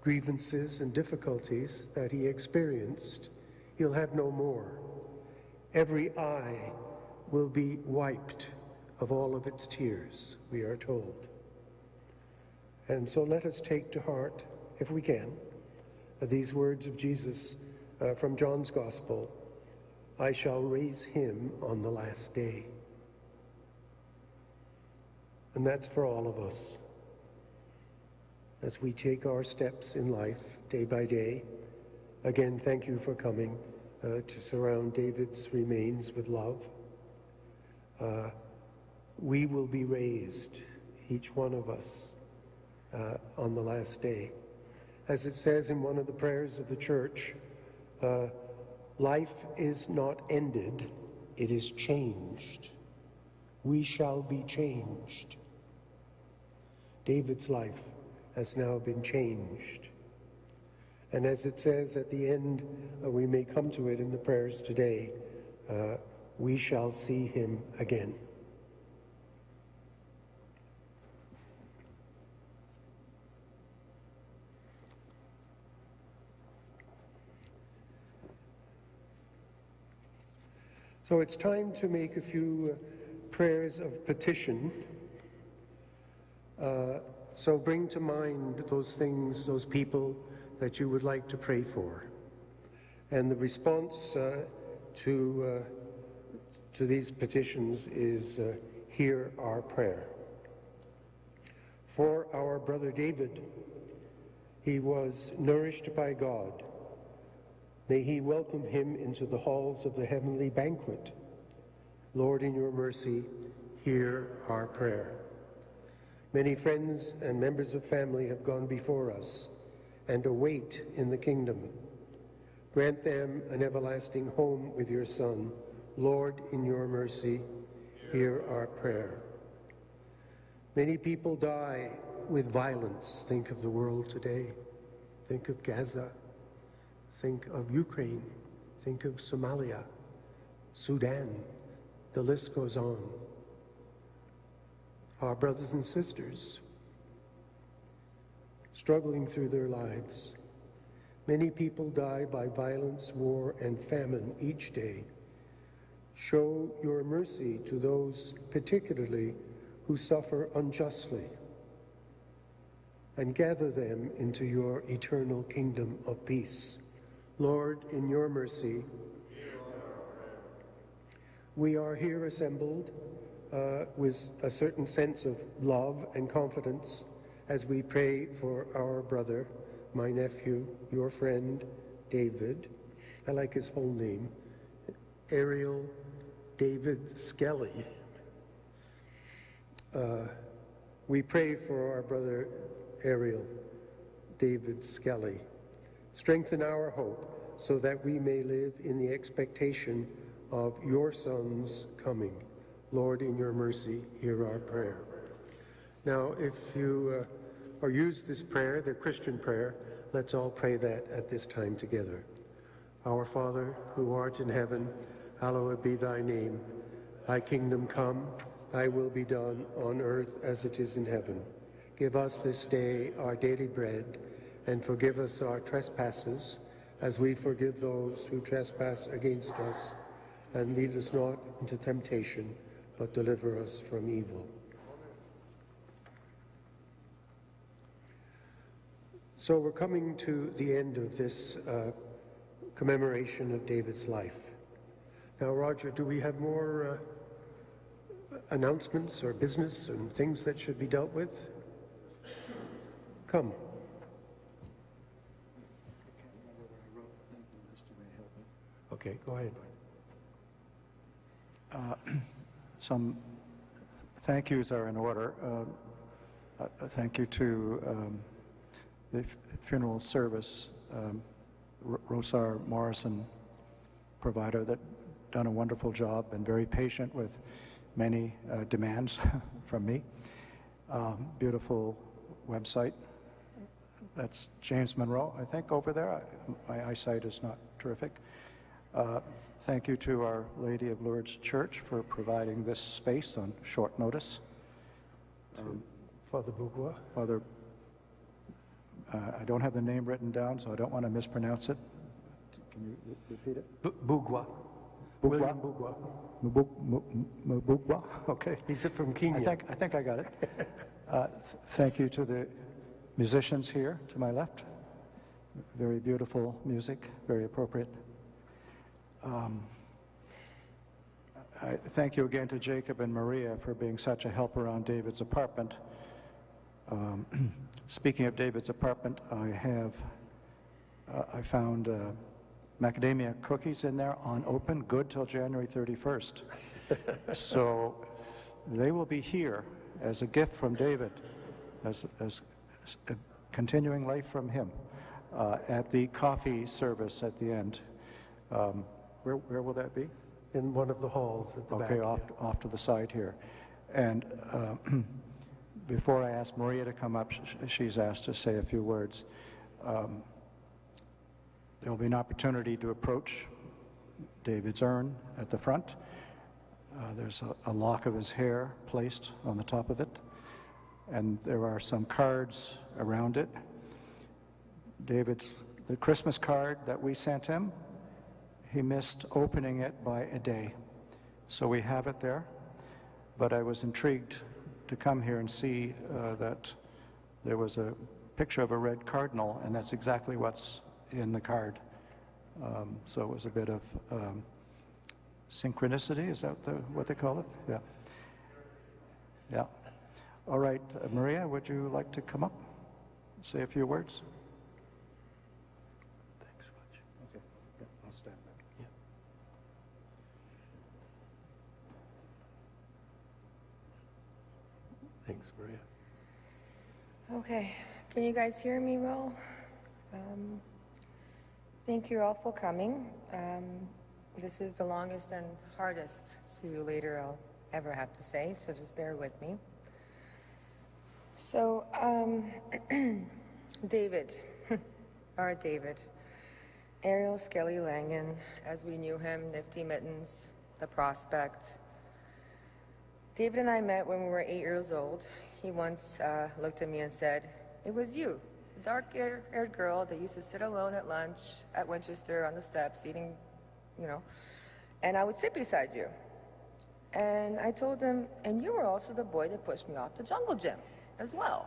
grievances, and difficulties that he experienced, he'll have no more. Every eye will be wiped of all of its tears, we are told. And so let us take to heart, if we can, these words of Jesus from John's Gospel, "I shall raise him on the last day." And that's for all of us. As we take our steps in life day by day, again, thank you for coming to surround David's remains with love. We will be raised, each one of us, on the last day. As it says in one of the prayers of the church, life is not ended, it is changed. We shall be changed. David's life has now been changed. And as it says at the end, we may come to it in the prayers today, we shall see him again. So it's time to make a few prayers of petition. So bring to mind those things, those people that you would like to pray for. And the response to these petitions is, hear our prayer. For our brother David, he was nourished by God. May he welcome him into the halls of the heavenly banquet. Lord, in your mercy, hear our prayer. Many friends and members of family have gone before us and await in the kingdom. Grant them an everlasting home with your Son. Lord, in your mercy, hear our prayer. Many people die with violence. Think of the world today. Think of Gaza. Think of Ukraine. Think of Somalia, Sudan. The list goes on. Our brothers and sisters struggling through their lives. Many people die by violence, war, and famine each day. Show your mercy to those particularly who suffer unjustly, and gather them into your eternal kingdom of peace. Lord, in your mercy, we are here assembled with a certain sense of love and confidence as we pray for our brother, my nephew, your friend, David. I like his whole name, Ariel David Skelly. We pray for our brother Ariel David Skelly. Strengthen our hope so that we may live in the expectation of your Son's coming. Lord, in your mercy, hear our prayer. Now, if you or use this prayer, the Christian prayer, let's all pray that at this time together. Our Father, who art in heaven, hallowed be thy name. Thy kingdom come, thy will be done on earth as it is in heaven. Give us this day our daily bread, and forgive us our trespasses, as we forgive those who trespass against us. And lead us not into temptation, but deliver us from evil. So we're coming to the end of this commemoration of David's life. Now, Roger, do we have more announcements or business and things that should be dealt with? Come. Okay, go ahead. Some thank yous are in order. Thank you to the funeral service, Rosar Morrison provider, that done a wonderful job and very patient with many demands from me. Beautiful website. That's James Monroe, I think, over there. My eyesight is not terrific. Thank you to Our Lady of Lourdes Church for providing this space on short notice. Father Bourgois? Father, I don't have the name written down, so I don't want to mispronounce it. Can you repeat it? Bourgois. William Bourgois. Bourgois, okay. He's from Kenya. I think I got it. Thank you to the musicians here to my left. Very beautiful music, very appropriate. I thank you again to Jacob and Maria for being such a help around David's apartment. Speaking of David's apartment, I found macadamia cookies in there unopened, good till January 31st. So they will be here as a gift from David, as a continuing life from him, at the coffee service at the end. Where will that be? In one of the halls at the back. Okay, off to the side here. And before I ask Maria to come up, she's asked to say a few words. There will be an opportunity to approach David's urn at the front. There's a lock of his hair placed on the top of it, and there are some cards around it. The Christmas card that we sent him, he missed opening it by a day. So we have it there, but I was intrigued to come here and see that there was a picture of a red cardinal, and that's exactly what's in the card. So it was a bit of synchronicity, is that what they call it? Yeah. Yeah. All right, Maria, would you like to come up, say a few words? Thanks, Roger. Okay, yeah, I'll stand back. Yeah. Thanks, Maria. Okay, can you guys hear me well? Thank you all for coming. This is the longest and hardest "see you later" I'll ever have to say, so just bear with me. So, David, our David, Ariel Skelly Langen, as we knew him, Nifty Mittens, The Prospect. David and I met when we were 8 years old. He once looked at me and said, "It was you, the dark-haired girl that used to sit alone at lunch at Winchester on the steps eating, and I would sit beside you." And I told him, "And you were also the boy that pushed me off the jungle gym as well."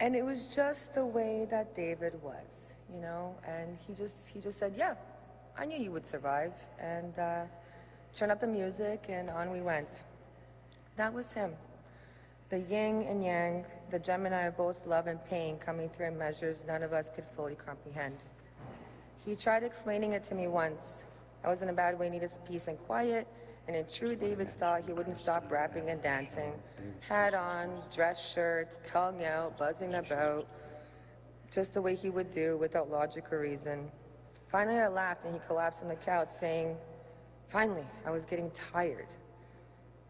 And it was just the way that David was, and he just said, "Yeah, I knew you would survive," and turn up the music, and on we went. That was him. The yin and yang, the Gemini of both love and pain coming through in measures none of us could fully comprehend. He tried explaining it to me once. I was in a bad way, needed peace and quiet, and in true David style, he wouldn't stop rapping and dancing. Hat on, dress shirt, tongue out, buzzing about, just the way he would do without logic or reason. Finally, I laughed and he collapsed on the couch saying, "Finally, I was getting tired."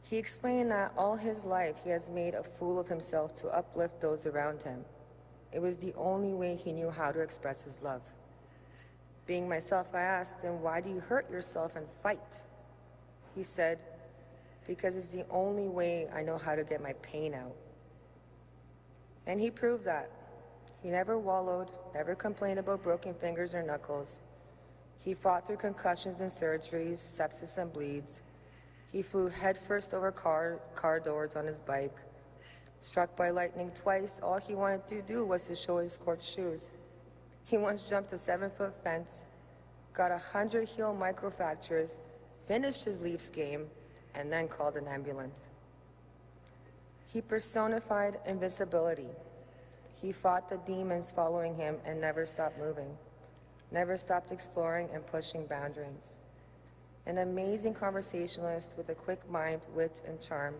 He explained that all his life he has made a fool of himself to uplift those around him. It was the only way he knew how to express his love. Being myself, I asked him, "Why do you hurt yourself and fight?" He said, "Because it's the only way I know how to get my pain out." And he proved that. He never wallowed, never complained about broken fingers or knuckles. He fought through concussions and surgeries, sepsis and bleeds. He flew headfirst over car doors on his bike, Struck by lightning twice, all he wanted to do was to show his court shoes. He once jumped a 7-foot fence, got 100 heel microfractures, finished his Leafs game, and then called an ambulance. He personified invincibility. He fought the demons following him and never stopped moving, never stopped exploring and pushing boundaries. An amazing conversationalist with a quick mind, wit, and charm.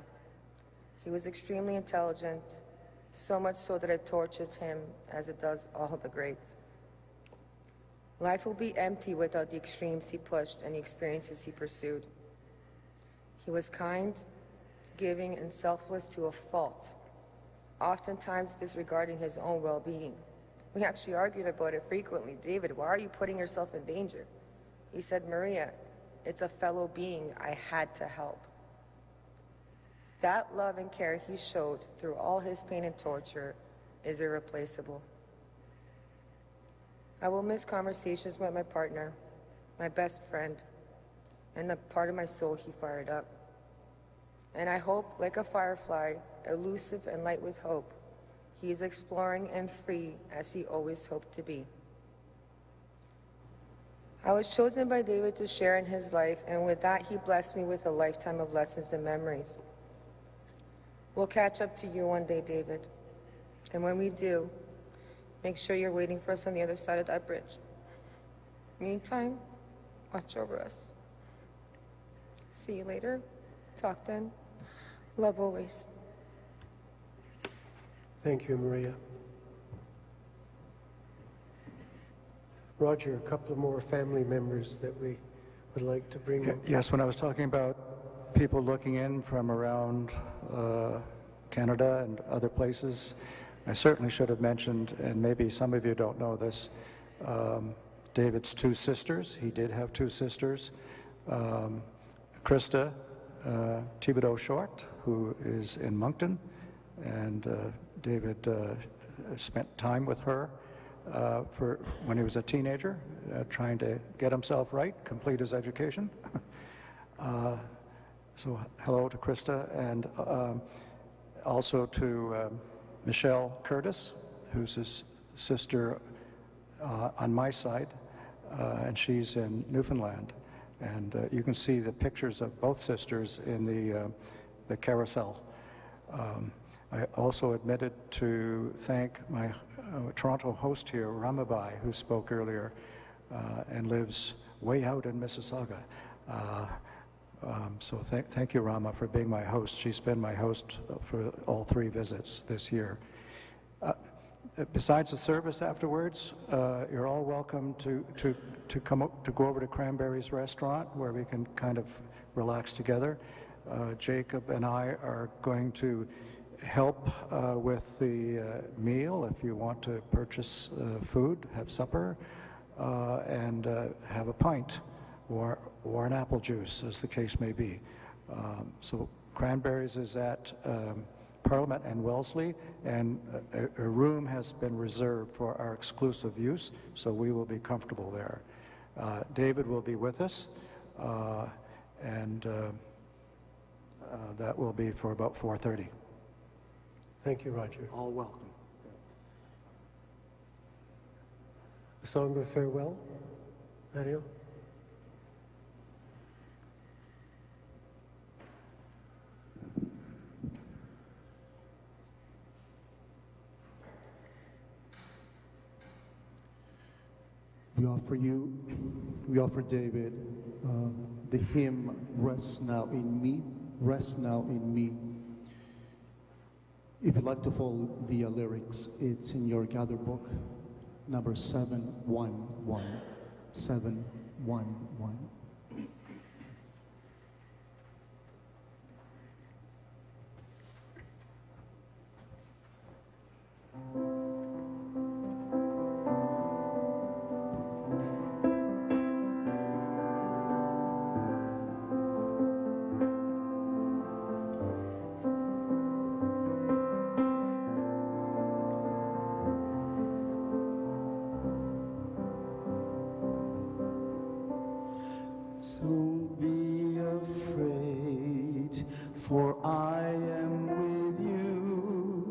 He was extremely intelligent, so much so that it tortured him, as it does all the greats. Life will be empty without the extremes he pushed and the experiences he pursued. He was kind, giving, and selfless to a fault, oftentimes disregarding his own well-being. We actually argued about it frequently. David, why are you putting yourself in danger? He said, Maria, it's a fellow being I had to help. That love and care he showed through all his pain and torture is irreplaceable. I will miss conversations with my partner, my best friend, and the part of my soul he fired up. And I hope, like a firefly, elusive and light with hope, he is exploring and free as he always hoped to be. I was chosen by David to share in his life, and with that he blessed me with a lifetime of lessons and memories. We'll catch up to you one day, David. And when we do, make sure you're waiting for us on the other side of that bridge. Meantime, watch over us. See you later. Talk then. Love always. Thank you, Maria. Roger, a couple of more family members that we would like to bring in. Yes, when I was talking about people looking in from around Canada and other places, I certainly should have mentioned, and maybe some of you don't know this, David's two sisters. He did have two sisters. Krista Thibodeau Short, who is in Moncton, and David spent time with her for when he was a teenager, trying to get himself right, complete his education. So hello to Krista, and also to Michelle Curtis, who's his sister on my side, and she's in Newfoundland. And you can see the pictures of both sisters in the carousel. I also admitted to thank my Toronto host here, Ramabai, who spoke earlier and lives way out in Mississauga. So thank you, Rama, for being my host. She's been my host for all 3 visits this year. Besides the service afterwards, you're all welcome to go over to Cranberry's restaurant, where we can kind of relax together. Jacob and I are going to help with the meal if you want to purchase food, have supper, and have a pint or an apple juice, as the case may be. So Cranberry's is at Parliament and Wellesley, and a room has been reserved for our exclusive use, so we will be comfortable there. David will be with us, and that will be for about 4:30. Thank you, Roger. All welcome. A song of farewell, Ariel? We offer David the hymn, Rest Now in Me, Rest Now in Me. If you'd like to follow the lyrics, it's in your gather book, number 711, 711. Don't be afraid, for I am with you.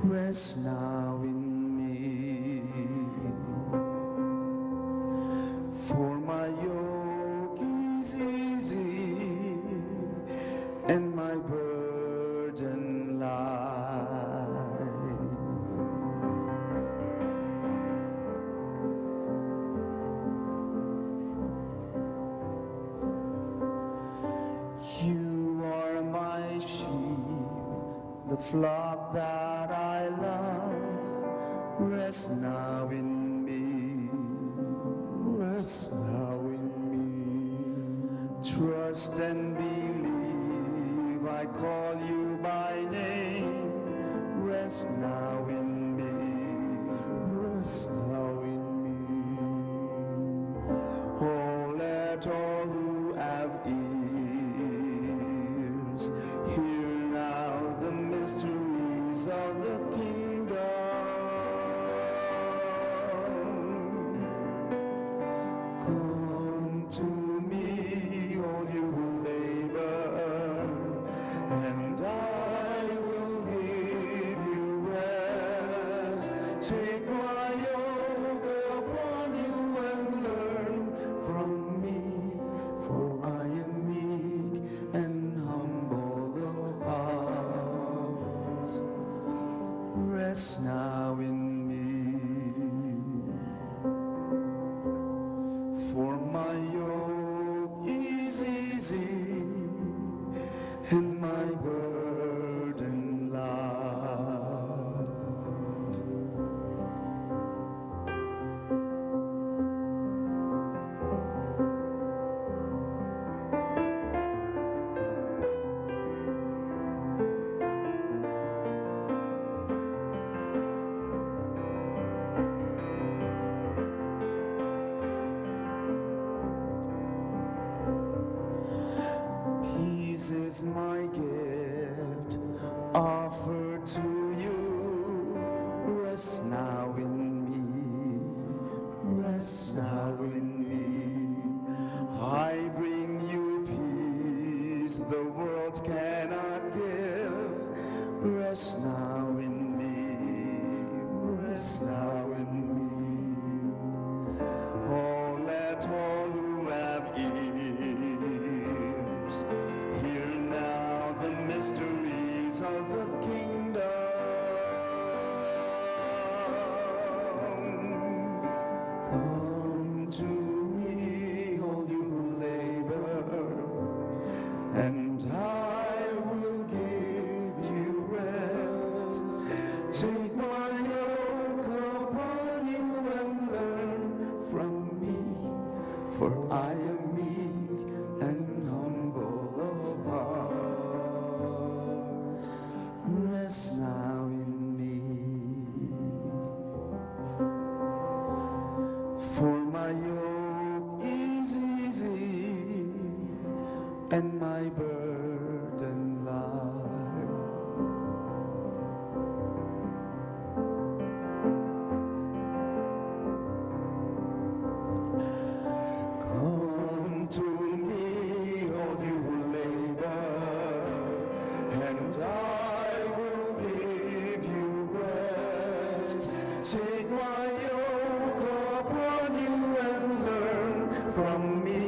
rest now in me. For my yoke is easy and my burden light. You are my sheep, the flock that I love. Rest now in me, rest now in me. Trust and believe, I call you by name. Rest now in me, rest now in me. Oh, let all who have ears hear now the mysteries of the kingdom. Come to me, all you who labor, and I will give you rest. Take my yoke upon you and learn from me, for I am meek and humble of heart. Rest now in me, for my yoke is easy and my burden light. Peace is my gift offered to you. Rest now in me, rest now in me. I bring you peace the world cannot give. Rest now in me, rest now in me. Oh, let all who have ears hear now the mysteries of the kingdom. Come to me, all you who labor, and I will give you rest. Take my yoke upon you and learn from me, for I am meek and humble of heart. Rest now in me, for my yoke is easy and my burden light. Come to me, all you who labor, and I will give you rest. Take my yoke upon you and learn from me,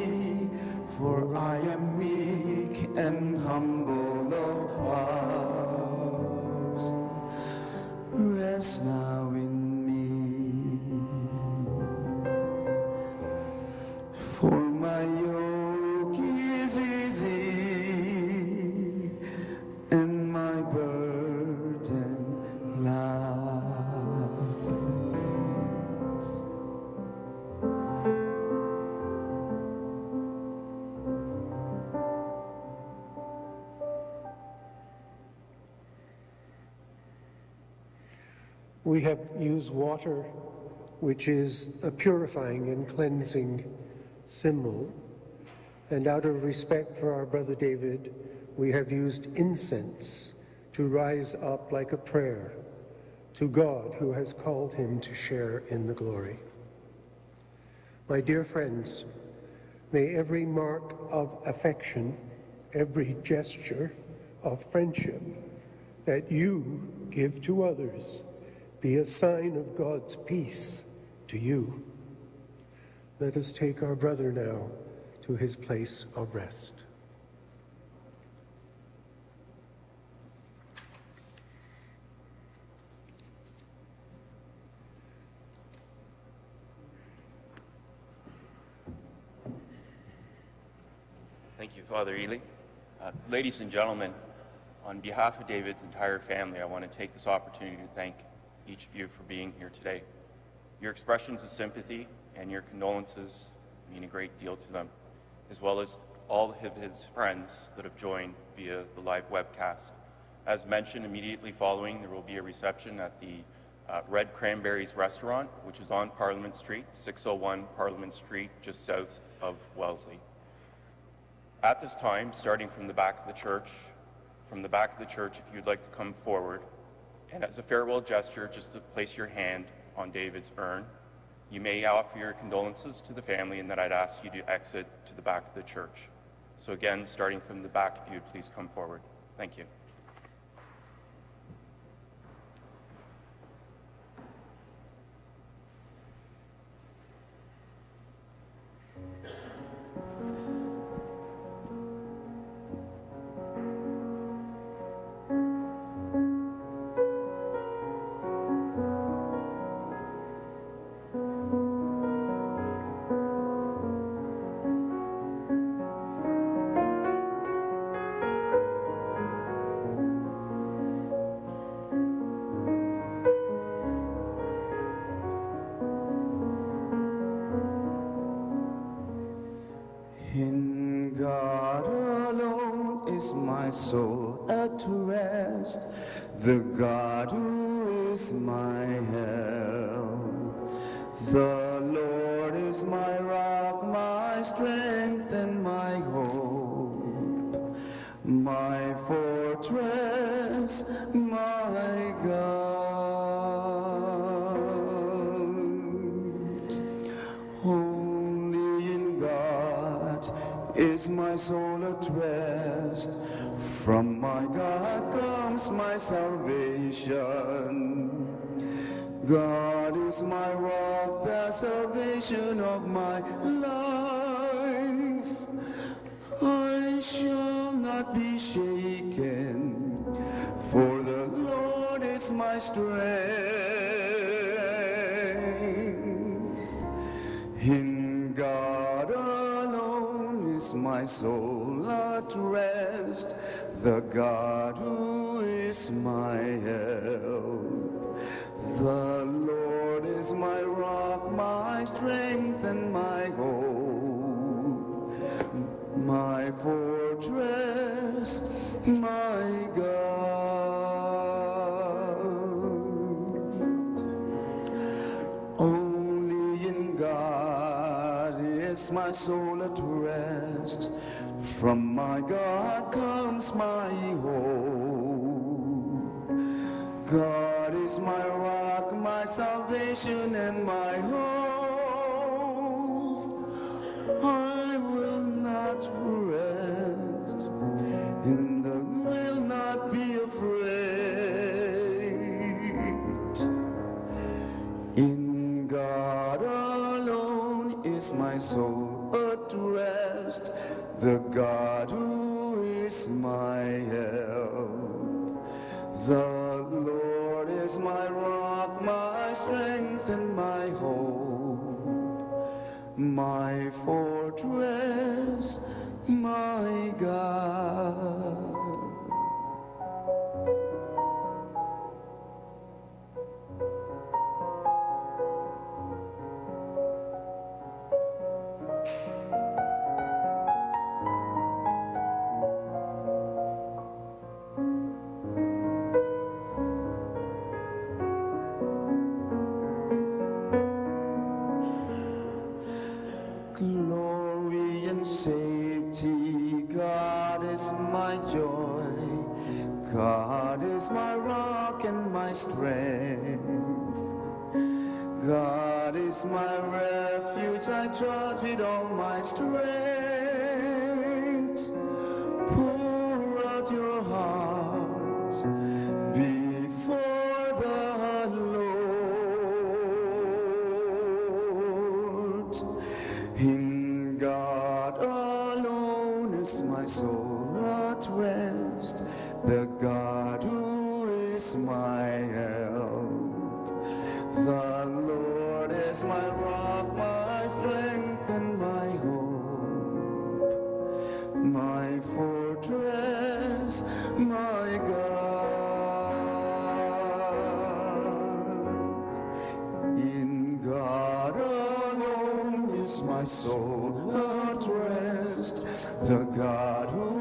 for I am meek and humble of heart. Rest now in me, for my yoke is easy and my burden light. We have used water, which is a purifying and cleansing symbol, and out of respect for our brother David, we have used incense to rise up like a prayer to God who has called him to share in the glory. My dear friends, may every mark of affection, every gesture of friendship that you give to others be a sign of God's peace to you. Let us take our brother now to his place of rest. Thank you, Father Ely. Ladies and gentlemen, on behalf of David's entire family, I want to take this opportunity to thank each of you for being here today. Your expressions of sympathy and your condolences mean a great deal to them, as well as all of his friends that have joined via the live webcast. As mentioned, immediately following, there will be a reception at the Red Cranberries Restaurant, which is on Parliament Street, 601 Parliament Street, just south of Wellesley. At this time, starting from the back of the church, if you'd like to come forward, and as a farewell gesture, just to place your hand on David's urn, you may offer your condolences to the family, and then I'd ask you to exit to the back of the church. So again, starting from the back, if you would please come forward. Thank you. In God alone is my soul at rest, the God who is my help. The Lord is my rock, my strength, and my hope, my fortress, my God. Only in God is my soul at rest. From my God comes my salvation. God is my rock, the salvation of my life. I shall not be shaken, for the Lord is my strength. In God alone is my soul at rest, the God who is my help. The Lord is my rock, my strength, and my hope, my fortress, my God. Only in God is my soul at rest. From my God comes my hope. God is my rock, my salvation, and my hope. I will not rest, and I will not be afraid. In God alone is my soul at rest, the God who is my help. The Lord is my rock, my strength, and my hope, my fortress, my God. Glory and safety, God is my joy. God is my rock and my strength. God is my refuge, I trust with all my strength. Pour out your hearts before In God alone is my soul at rest, the God who is my help. The Lord is my rock, my strength, and my hope, my fortress, my God. In God alone is my soul at rest, the God who